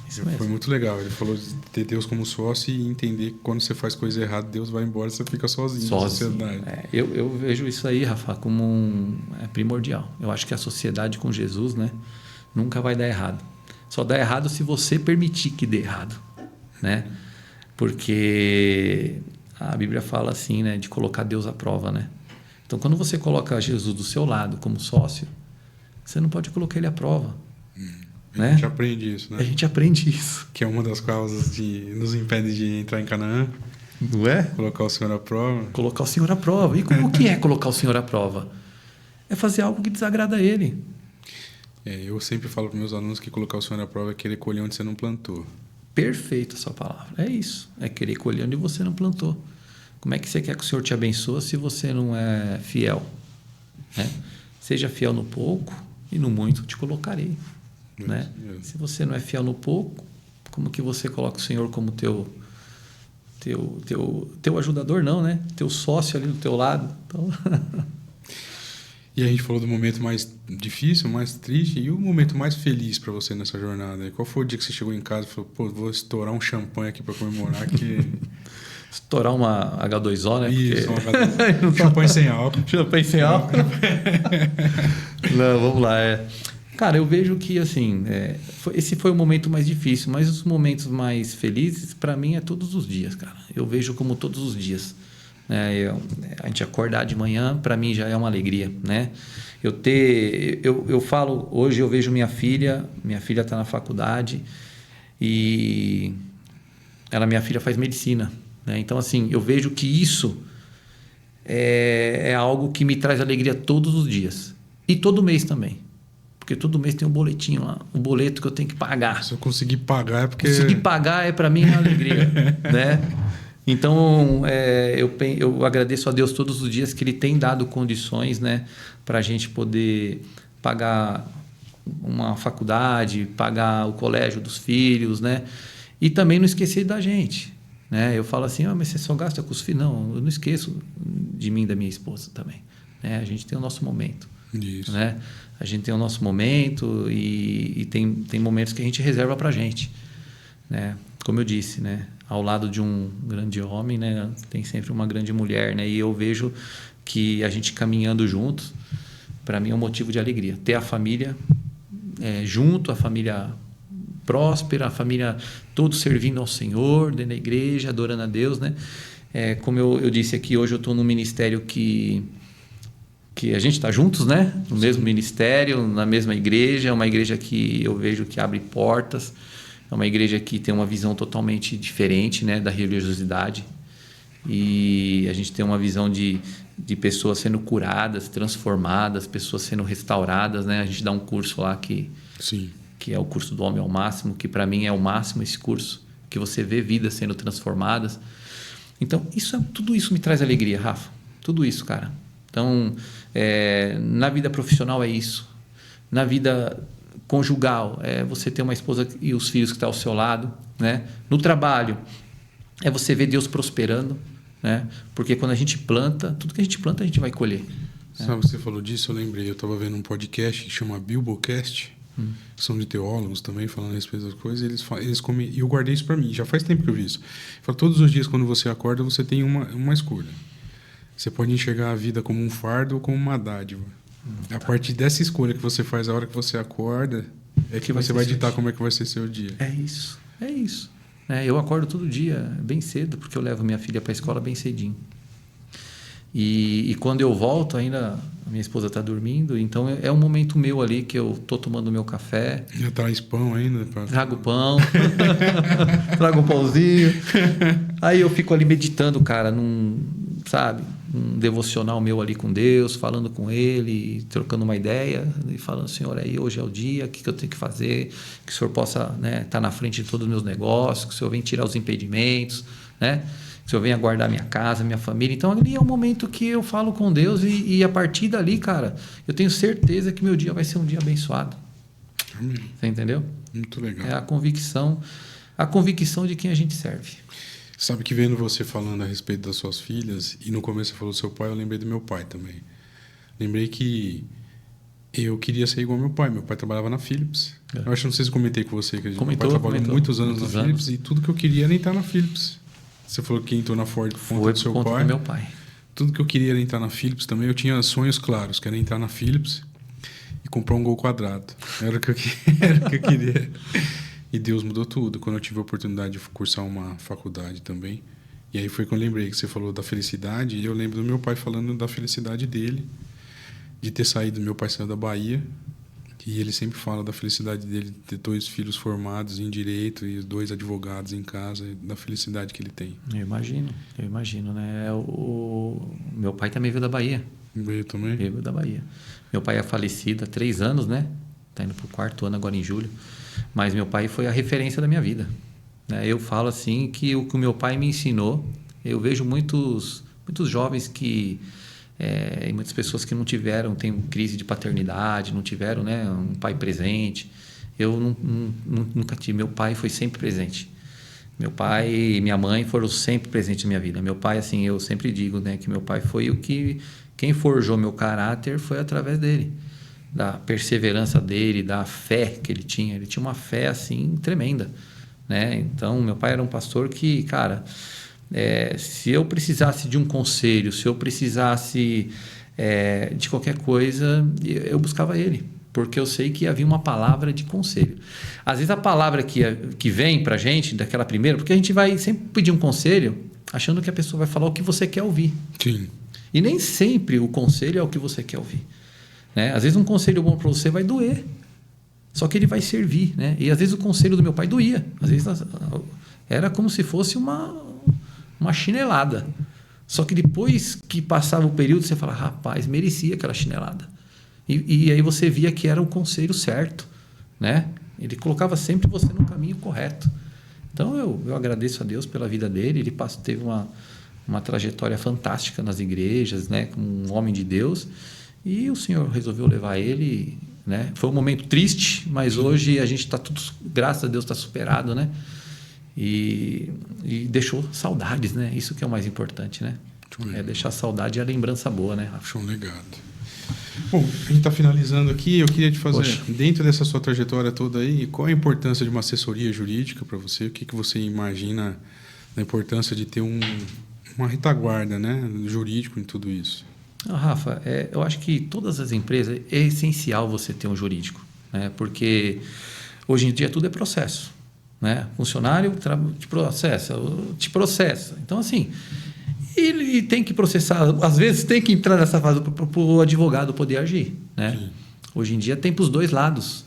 Isso mesmo. Foi muito legal. Ele falou de ter Deus como sócio e entender que quando você faz coisa errada, Deus vai embora e você fica sozinho na sociedade. Eu vejo isso aí, Rafa, como primordial. Eu acho que a sociedade com Jesus, né, nunca vai dar errado. Só dá errado se você permitir que dê errado, né? Porque... a Bíblia fala assim, né, de colocar Deus à prova, né? Então, quando você coloca Jesus do seu lado como sócio, você não pode colocar ele à prova. A gente aprende isso, né? A gente aprende isso. Que é uma das causas que nos impede de entrar em Canaã. Não é? Colocar o Senhor à prova. Colocar o Senhor à prova. E como que é colocar o Senhor à prova? É fazer algo que desagrada a Ele. Eu sempre falo para meus alunos que colocar o Senhor à prova é querer colher onde você não plantou. Perfeito a sua palavra. É isso. É querer colher onde você não plantou. Como é que você quer que o Senhor te abençoe se você não é fiel? Né? Seja fiel no pouco e no muito te colocarei. Né? Se você não é fiel no pouco, como que você coloca o Senhor como teu ajudador? Não, né? Teu sócio ali do teu lado. Então... E a gente falou do momento mais difícil, mais triste, e o momento mais feliz para você nessa jornada? Qual foi o dia que você chegou em casa e falou, pô, vou estourar um champanhe aqui para comemorar que... Estourar uma H2O, né? Isso, uma H2O. Champanhe sem álcool. Champanhe sem álcool. Não, vamos lá. Cara, eu vejo que, assim, esse foi o momento mais difícil, mas os momentos mais felizes, para mim, é todos os dias, cara. Eu vejo como todos os dias. A gente acordar de manhã, para mim, já é uma alegria, né? Eu falo, hoje eu vejo minha filha está na faculdade e minha filha faz medicina, né? Então, assim, eu vejo que isso é algo que me traz alegria todos os dias. E todo mês também. Porque todo mês tem um boletinho lá, um boleto que eu tenho que pagar. Se eu conseguir pagar é porque... Conseguir pagar para mim é uma alegria, né? Então, eu agradeço a Deus todos os dias que Ele tem dado condições, né, para a gente poder pagar uma faculdade, pagar o colégio dos filhos, né? E também não esquecer da gente, né? Eu falo assim, mas você só gasta com os filhos? Não, eu não esqueço de mim e da minha esposa também, né? A gente tem o nosso momento. Isso. Né? A gente tem o nosso momento e tem momentos que a gente reserva para a gente, né? Como eu disse, né? ao lado de um grande homem, né, tem sempre uma grande mulher, né? E eu vejo que a gente caminhando juntos, para mim é um motivo de alegria. Ter a família junto, a família próspera, a família todos servindo ao Senhor, dentro da igreja, adorando a Deus, né? Como eu disse aqui, hoje eu estou num ministério que a gente está juntos, né? No mesmo ministério, na mesma igreja, é uma igreja que eu vejo que abre portas, é uma igreja que tem uma visão totalmente diferente, né, da religiosidade, e a gente tem uma visão de pessoas sendo curadas, transformadas, pessoas sendo restauradas, né? A gente dá um curso lá que é o curso do Homem ao Máximo, que para mim é o máximo esse curso, que você vê vidas sendo transformadas. Então, tudo isso me traz alegria, Rafa. Tudo isso, cara. Então, na vida profissional é isso. Na vida conjugal, você ter uma esposa e os filhos que estão ao seu lado, né? No trabalho, é você ver Deus prosperando, né? Porque quando a gente planta, tudo que a gente planta, a gente vai colher. Sabe, você falou disso, eu lembrei. Eu estava vendo um podcast que chama Biblecast, que são de teólogos também, falando a respeito das coisas. E eu guardei isso para mim. Já faz tempo que eu vi isso. Fala, todos os dias, quando você acorda, você tem uma escolha. Você pode enxergar a vida como um fardo ou como uma dádiva. A partir dessa escolha que você faz a hora que você acorda, é que você vai ditar como é que vai ser seu dia. É isso. Eu acordo todo dia bem cedo, porque eu levo minha filha para a escola bem cedinho. E quando eu volto, ainda a minha esposa está dormindo, então é um momento meu ali que eu estou tomando meu café. Já traz pão ainda? Trago pão, trago um pãozinho. Aí eu fico ali meditando, cara, um devocional meu ali com Deus, falando com Ele, trocando uma ideia e falando, Senhor, hoje é o dia, o que eu tenho que fazer, que o Senhor possa, né, estar na frente de todos os meus negócios, que o Senhor venha tirar os impedimentos, né? Que o Senhor venha guardar minha casa, minha família. Então, ali é o momento que eu falo com Deus e a partir dali, cara, eu tenho certeza que meu dia vai ser um dia abençoado. Amém. Você entendeu? Muito legal. É a convicção de quem a gente serve. Sabe que vendo você falando a respeito das suas filhas, e no começo você falou do seu pai, eu lembrei do meu pai também. Lembrei que eu queria ser igual ao meu pai. Meu pai trabalhava na Philips. Eu acho, não sei se eu comentei com você, que meu pai trabalhou muitos anos na Philips, e tudo que eu queria era entrar na Philips. Você falou que entrou na Ford por conta do seu pai. Do meu pai. Tudo que eu queria era entrar na Philips também. Eu tinha sonhos claros, que era entrar na Philips e comprar um Gol quadrado. Era o que eu queria. E Deus mudou tudo. Quando eu tive a oportunidade de cursar uma faculdade também. E aí foi que eu lembrei que você falou da felicidade. E eu lembro do meu pai falando da felicidade dele, de ter saído. Meu pai saiu da Bahia. E ele sempre fala da felicidade dele de ter 2 filhos formados em direito e 2 advogados em casa, da felicidade que ele tem. Eu imagino, né? O meu pai também veio da Bahia. Veio também? Veio da Bahia. Meu pai é falecido há 3 anos, né? Está indo para o 4º ano agora em julho. Mas meu pai foi a referência da minha vida. Eu falo assim que o que o meu pai me ensinou, eu vejo muitos jovens que... e muitas pessoas que não tem crise de paternidade, não tiveram, né, um pai presente. Eu nunca tive. Meu pai foi sempre presente. Meu pai e minha mãe foram sempre presentes na minha vida. Meu pai, assim, eu sempre digo, né, que meu pai foi quem forjou meu caráter foi através dele, da perseverança dele, da fé que ele tinha. Ele tinha uma fé assim tremenda, né? Então, meu pai era um pastor que, cara, se eu precisasse de um conselho, se eu precisasse de qualquer coisa, eu buscava ele, porque eu sei que havia uma palavra de conselho. Às vezes a palavra que vem pra gente, daquela primeira, porque a gente vai sempre pedir um conselho achando que a pessoa vai falar o que você quer ouvir. Sim. E nem sempre o conselho é o que você quer ouvir, né? Às vezes um conselho bom para você vai doer, só que ele vai servir, né? E às vezes o conselho do meu pai doía, às vezes era como se fosse uma chinelada. Só que depois que passava o período, você fala, rapaz, merecia aquela chinelada. E aí você via que era o conselho certo, né? Ele colocava sempre você no caminho correto. Então eu agradeço a Deus pela vida dele. Ele teve uma trajetória fantástica nas igrejas, né? Como um homem de Deus. E o Senhor resolveu levar ele, né? Foi um momento triste, mas hoje a gente está tudo, graças a Deus, está superado, né? E deixou saudades, né? Isso que é o mais importante, né? Deixar saudade e a lembrança boa, né? Deixou um legado. Bom, a gente está finalizando aqui. Eu queria te fazer, dentro dessa sua trajetória toda aí, qual a importância de uma assessoria jurídica para você? O que você imagina da importância de ter uma retaguarda, né, jurídico em tudo isso. Rafa, eu acho que todas as empresas é essencial você ter um jurídico, né? Porque hoje em dia tudo é processo, né? Funcionário te processa. Então, assim, ele tem que processar, às vezes tem que entrar nessa fase para o advogado poder agir, né? Sim. Hoje em dia tem para os dois lados,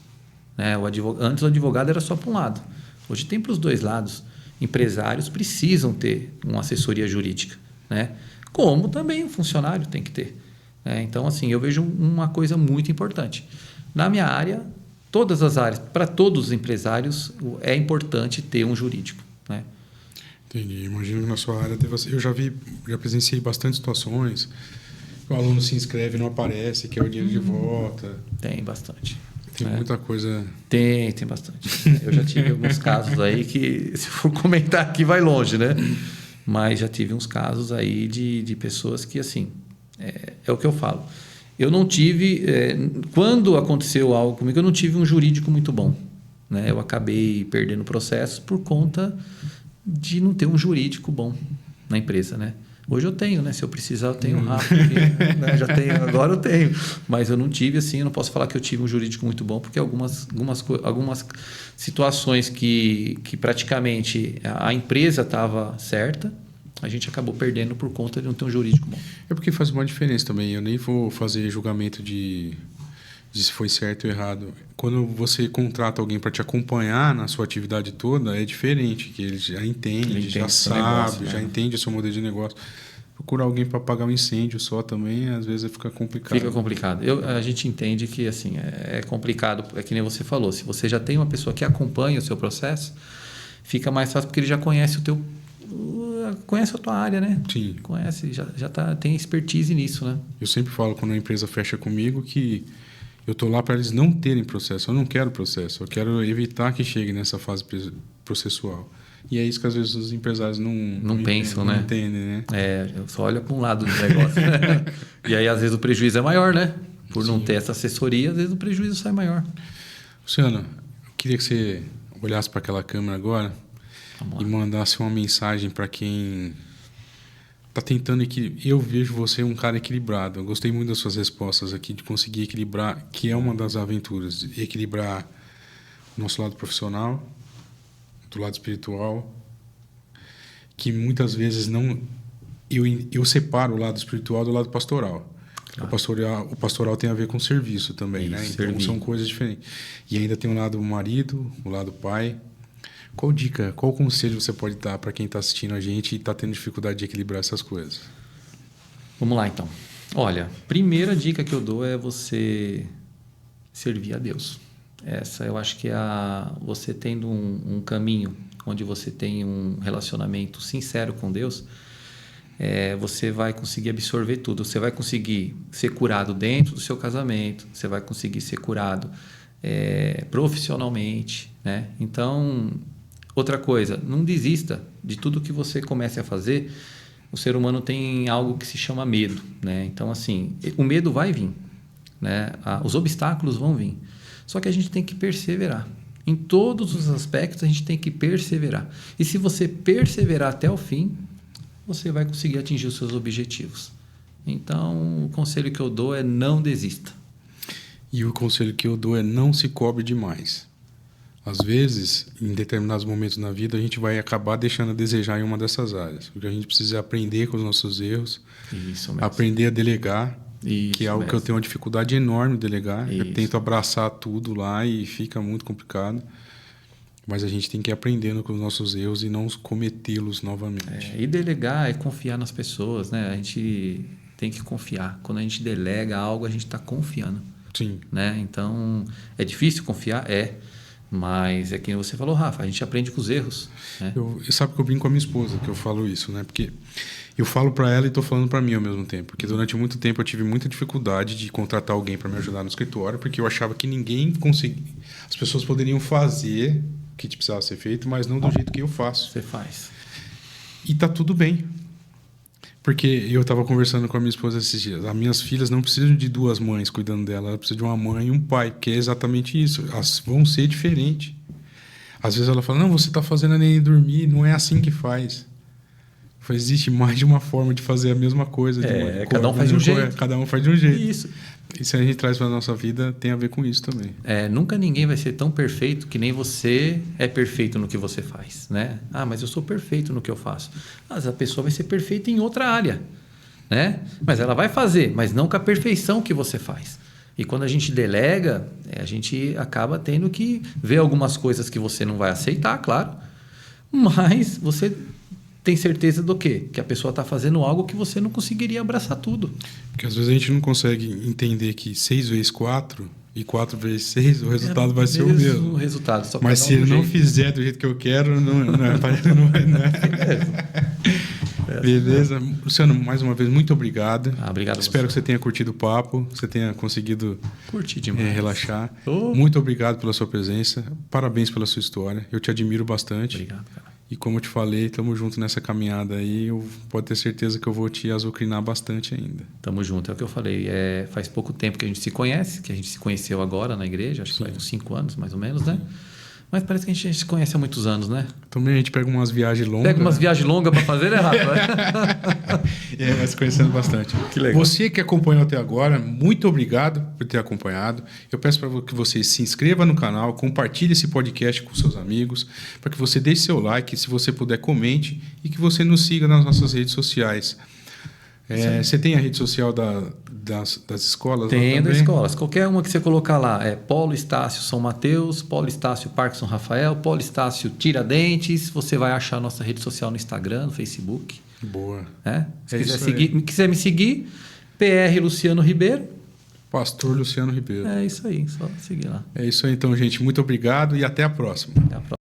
né? Antes o advogado era só para um lado, hoje tem para os dois lados. Empresários precisam ter uma assessoria jurídica, né? Como também o funcionário tem que ter, né? Então, assim, eu vejo uma coisa muito importante. Na minha área, todas as áreas, para todos os empresários, é importante ter um jurídico, né? Entendi. Imagino que na sua área eu já presenciei bastante situações. O aluno se inscreve e não aparece, quer o dinheiro de volta. Tem bastante. Tem muita coisa. Tem bastante. Eu já tive alguns casos aí que, se for comentar aqui, vai longe, né? Mas já tive uns casos aí de pessoas que, assim, é o que eu falo. Eu não tive, quando aconteceu algo comigo, eu não tive um jurídico muito bom, né? Eu acabei perdendo processos por conta de não ter um jurídico bom na empresa, né? Hoje eu tenho, né? Se eu precisar, eu tenho rápido. Né? Já tenho, agora eu tenho. Mas eu não tive, assim, eu não posso falar que eu tive um jurídico muito bom, porque algumas situações que praticamente a empresa estava certa, a gente acabou perdendo por conta de não ter um jurídico bom. É porque faz uma diferença também. Eu nem vou fazer julgamento de se foi certo ou errado. Quando você contrata alguém para te acompanhar na sua atividade toda, é diferente, que ele já entende, já sabe, negócio, já entende o seu modelo de negócio. Procurar alguém para apagar um incêndio só também, às vezes fica complicado. Fica complicado. A gente entende que, assim, é complicado, é que nem você falou. Se você já tem uma pessoa que acompanha o seu processo, fica mais fácil porque ele já conhece conhece a tua área, né? Sim. Conhece, já tem expertise nisso, né? Eu sempre falo, quando a empresa fecha comigo, que eu estou lá para eles não terem processo. Eu não quero processo. Eu quero evitar que chegue nessa fase processual. E é isso que às vezes os empresários não pensam, não né? entendem, né? Só olha para um lado do negócio. E aí, às vezes, o prejuízo é maior, né? Por não ter essa assessoria, às vezes o prejuízo sai maior. Luciano, eu queria que você olhasse para aquela câmera agora e mandasse uma mensagem para quem está tentando equilibrar. Eu vejo você um cara equilibrado. Eu gostei muito das suas respostas aqui, de conseguir equilibrar, que é uma das aventuras, equilibrar o nosso lado profissional, do lado espiritual, que muitas vezes não... Eu separo o lado espiritual do lado pastoral. Claro. O pastoral tem a ver com serviço também, né? Então são coisas diferentes. E ainda tem o lado marido, o lado pai. Qual dica, qual conselho você pode dar para quem está assistindo a gente e está tendo dificuldade de equilibrar essas coisas? Vamos lá, então. Olha, primeira dica que eu dou é você servir a Deus. Essa eu acho que é você tendo um caminho onde você tem um relacionamento sincero com Deus, você vai conseguir absorver tudo. Você vai conseguir ser curado dentro do seu casamento, você vai conseguir ser curado profissionalmente, né? Então, outra coisa, não desista de tudo que você comece a fazer. O ser humano tem algo que se chama medo, né? Então, assim, o medo vai vir, né? Os obstáculos vão vir. Só que a gente tem que perseverar. Em todos os aspectos, a gente tem que perseverar. E se você perseverar até o fim, você vai conseguir atingir os seus objetivos. Então, o conselho que eu dou é não desista. E o conselho que eu dou é não se cobre demais. Às vezes, em determinados momentos na vida, a gente vai acabar deixando a desejar em uma dessas áreas. O que a gente precisa é aprender com os nossos erros, aprender a delegar, que é algo que eu tenho uma dificuldade enorme de delegar. Eu tento abraçar tudo lá e fica muito complicado. Mas a gente tem que ir aprendendo com os nossos erros e não cometê-los novamente. E delegar é confiar nas pessoas, né? A gente tem que confiar. Quando a gente delega algo, a gente está confiando. Sim. Né? Então, é difícil confiar? Mas é que você falou, Rafa, a gente aprende com os erros. Né? Sabe que eu brinco com a minha esposa que eu falo isso, né? Porque eu falo para ela e estou falando para mim ao mesmo tempo. Porque durante muito tempo eu tive muita dificuldade de contratar alguém para me ajudar no escritório, porque eu achava que ninguém conseguia. As pessoas poderiam fazer o que precisava ser feito, mas não do jeito que eu faço. Você faz. E tá tudo bem. Porque eu estava conversando com a minha esposa esses dias. As minhas filhas não precisam de duas mães cuidando dela. Ela precisa de uma mãe e um pai, porque é exatamente isso. Elas vão ser diferentes. Às vezes ela fala, não, você está fazendo a neném dormir. Não é assim que faz. Existe mais de uma forma de fazer a mesma coisa. Cada um faz de um jeito. Cada um faz de um jeito. Isso. E se a gente traz para a nossa vida, tem a ver com isso também. Nunca ninguém vai ser tão perfeito que nem você é perfeito no que você faz, né? Ah, mas eu sou perfeito no que eu faço. Mas a pessoa vai ser perfeita em outra área, né? Mas ela vai fazer, mas não com a perfeição que você faz. E quando a gente delega, a gente acaba tendo que ver algumas coisas que você não vai aceitar, claro. Mas você tem certeza do quê? Que a pessoa está fazendo algo que você não conseguiria abraçar tudo. Porque às vezes a gente não consegue entender que 6 vezes 4 e 4 vezes 6, o resultado vai ser o mesmo. Resultado, só mas se ele não fizer do jeito que eu quero, não é. Beleza? Luciano, mais uma vez, muito obrigado. Obrigado. Espero que você tenha curtido o papo, você tenha conseguido curtir demais. Relaxar. Muito obrigado pela sua presença. Parabéns pela sua história. Eu te admiro bastante. Obrigado, cara. E como eu te falei, estamos juntos nessa caminhada aí. Eu pode ter certeza que eu vou te azucrinar bastante ainda. Tamo junto, é o que eu falei. Faz pouco tempo que a gente se conhece, que a gente se conheceu agora na igreja, acho que faz uns 5 anos, mais ou menos, né? Mas parece que a gente se conhece há muitos anos, né? Também a gente pega umas viagens longas. Pega umas viagens longas para fazer, né, Rafa? Vai se conhecendo bastante. Que legal. Você que acompanhou até agora, muito obrigado por ter acompanhado. Eu peço para que você se inscreva no canal, compartilhe esse podcast com seus amigos, para que você deixe seu like, se você puder, comente e que você nos siga nas nossas redes sociais. Você tem a rede social das escolas? Tem, das escolas. Qualquer uma que você colocar lá. Polo Estácio São Mateus, Polo Estácio Parque São Rafael, Polo Estácio Tiradentes. Você vai achar a nossa rede social no Instagram, no Facebook. Boa. Se quiser me seguir, PR Luciano Ribeiro. Pastor Luciano Ribeiro. É isso aí, só seguir lá. É isso aí então, gente. Muito obrigado e até a próxima. Até a próxima.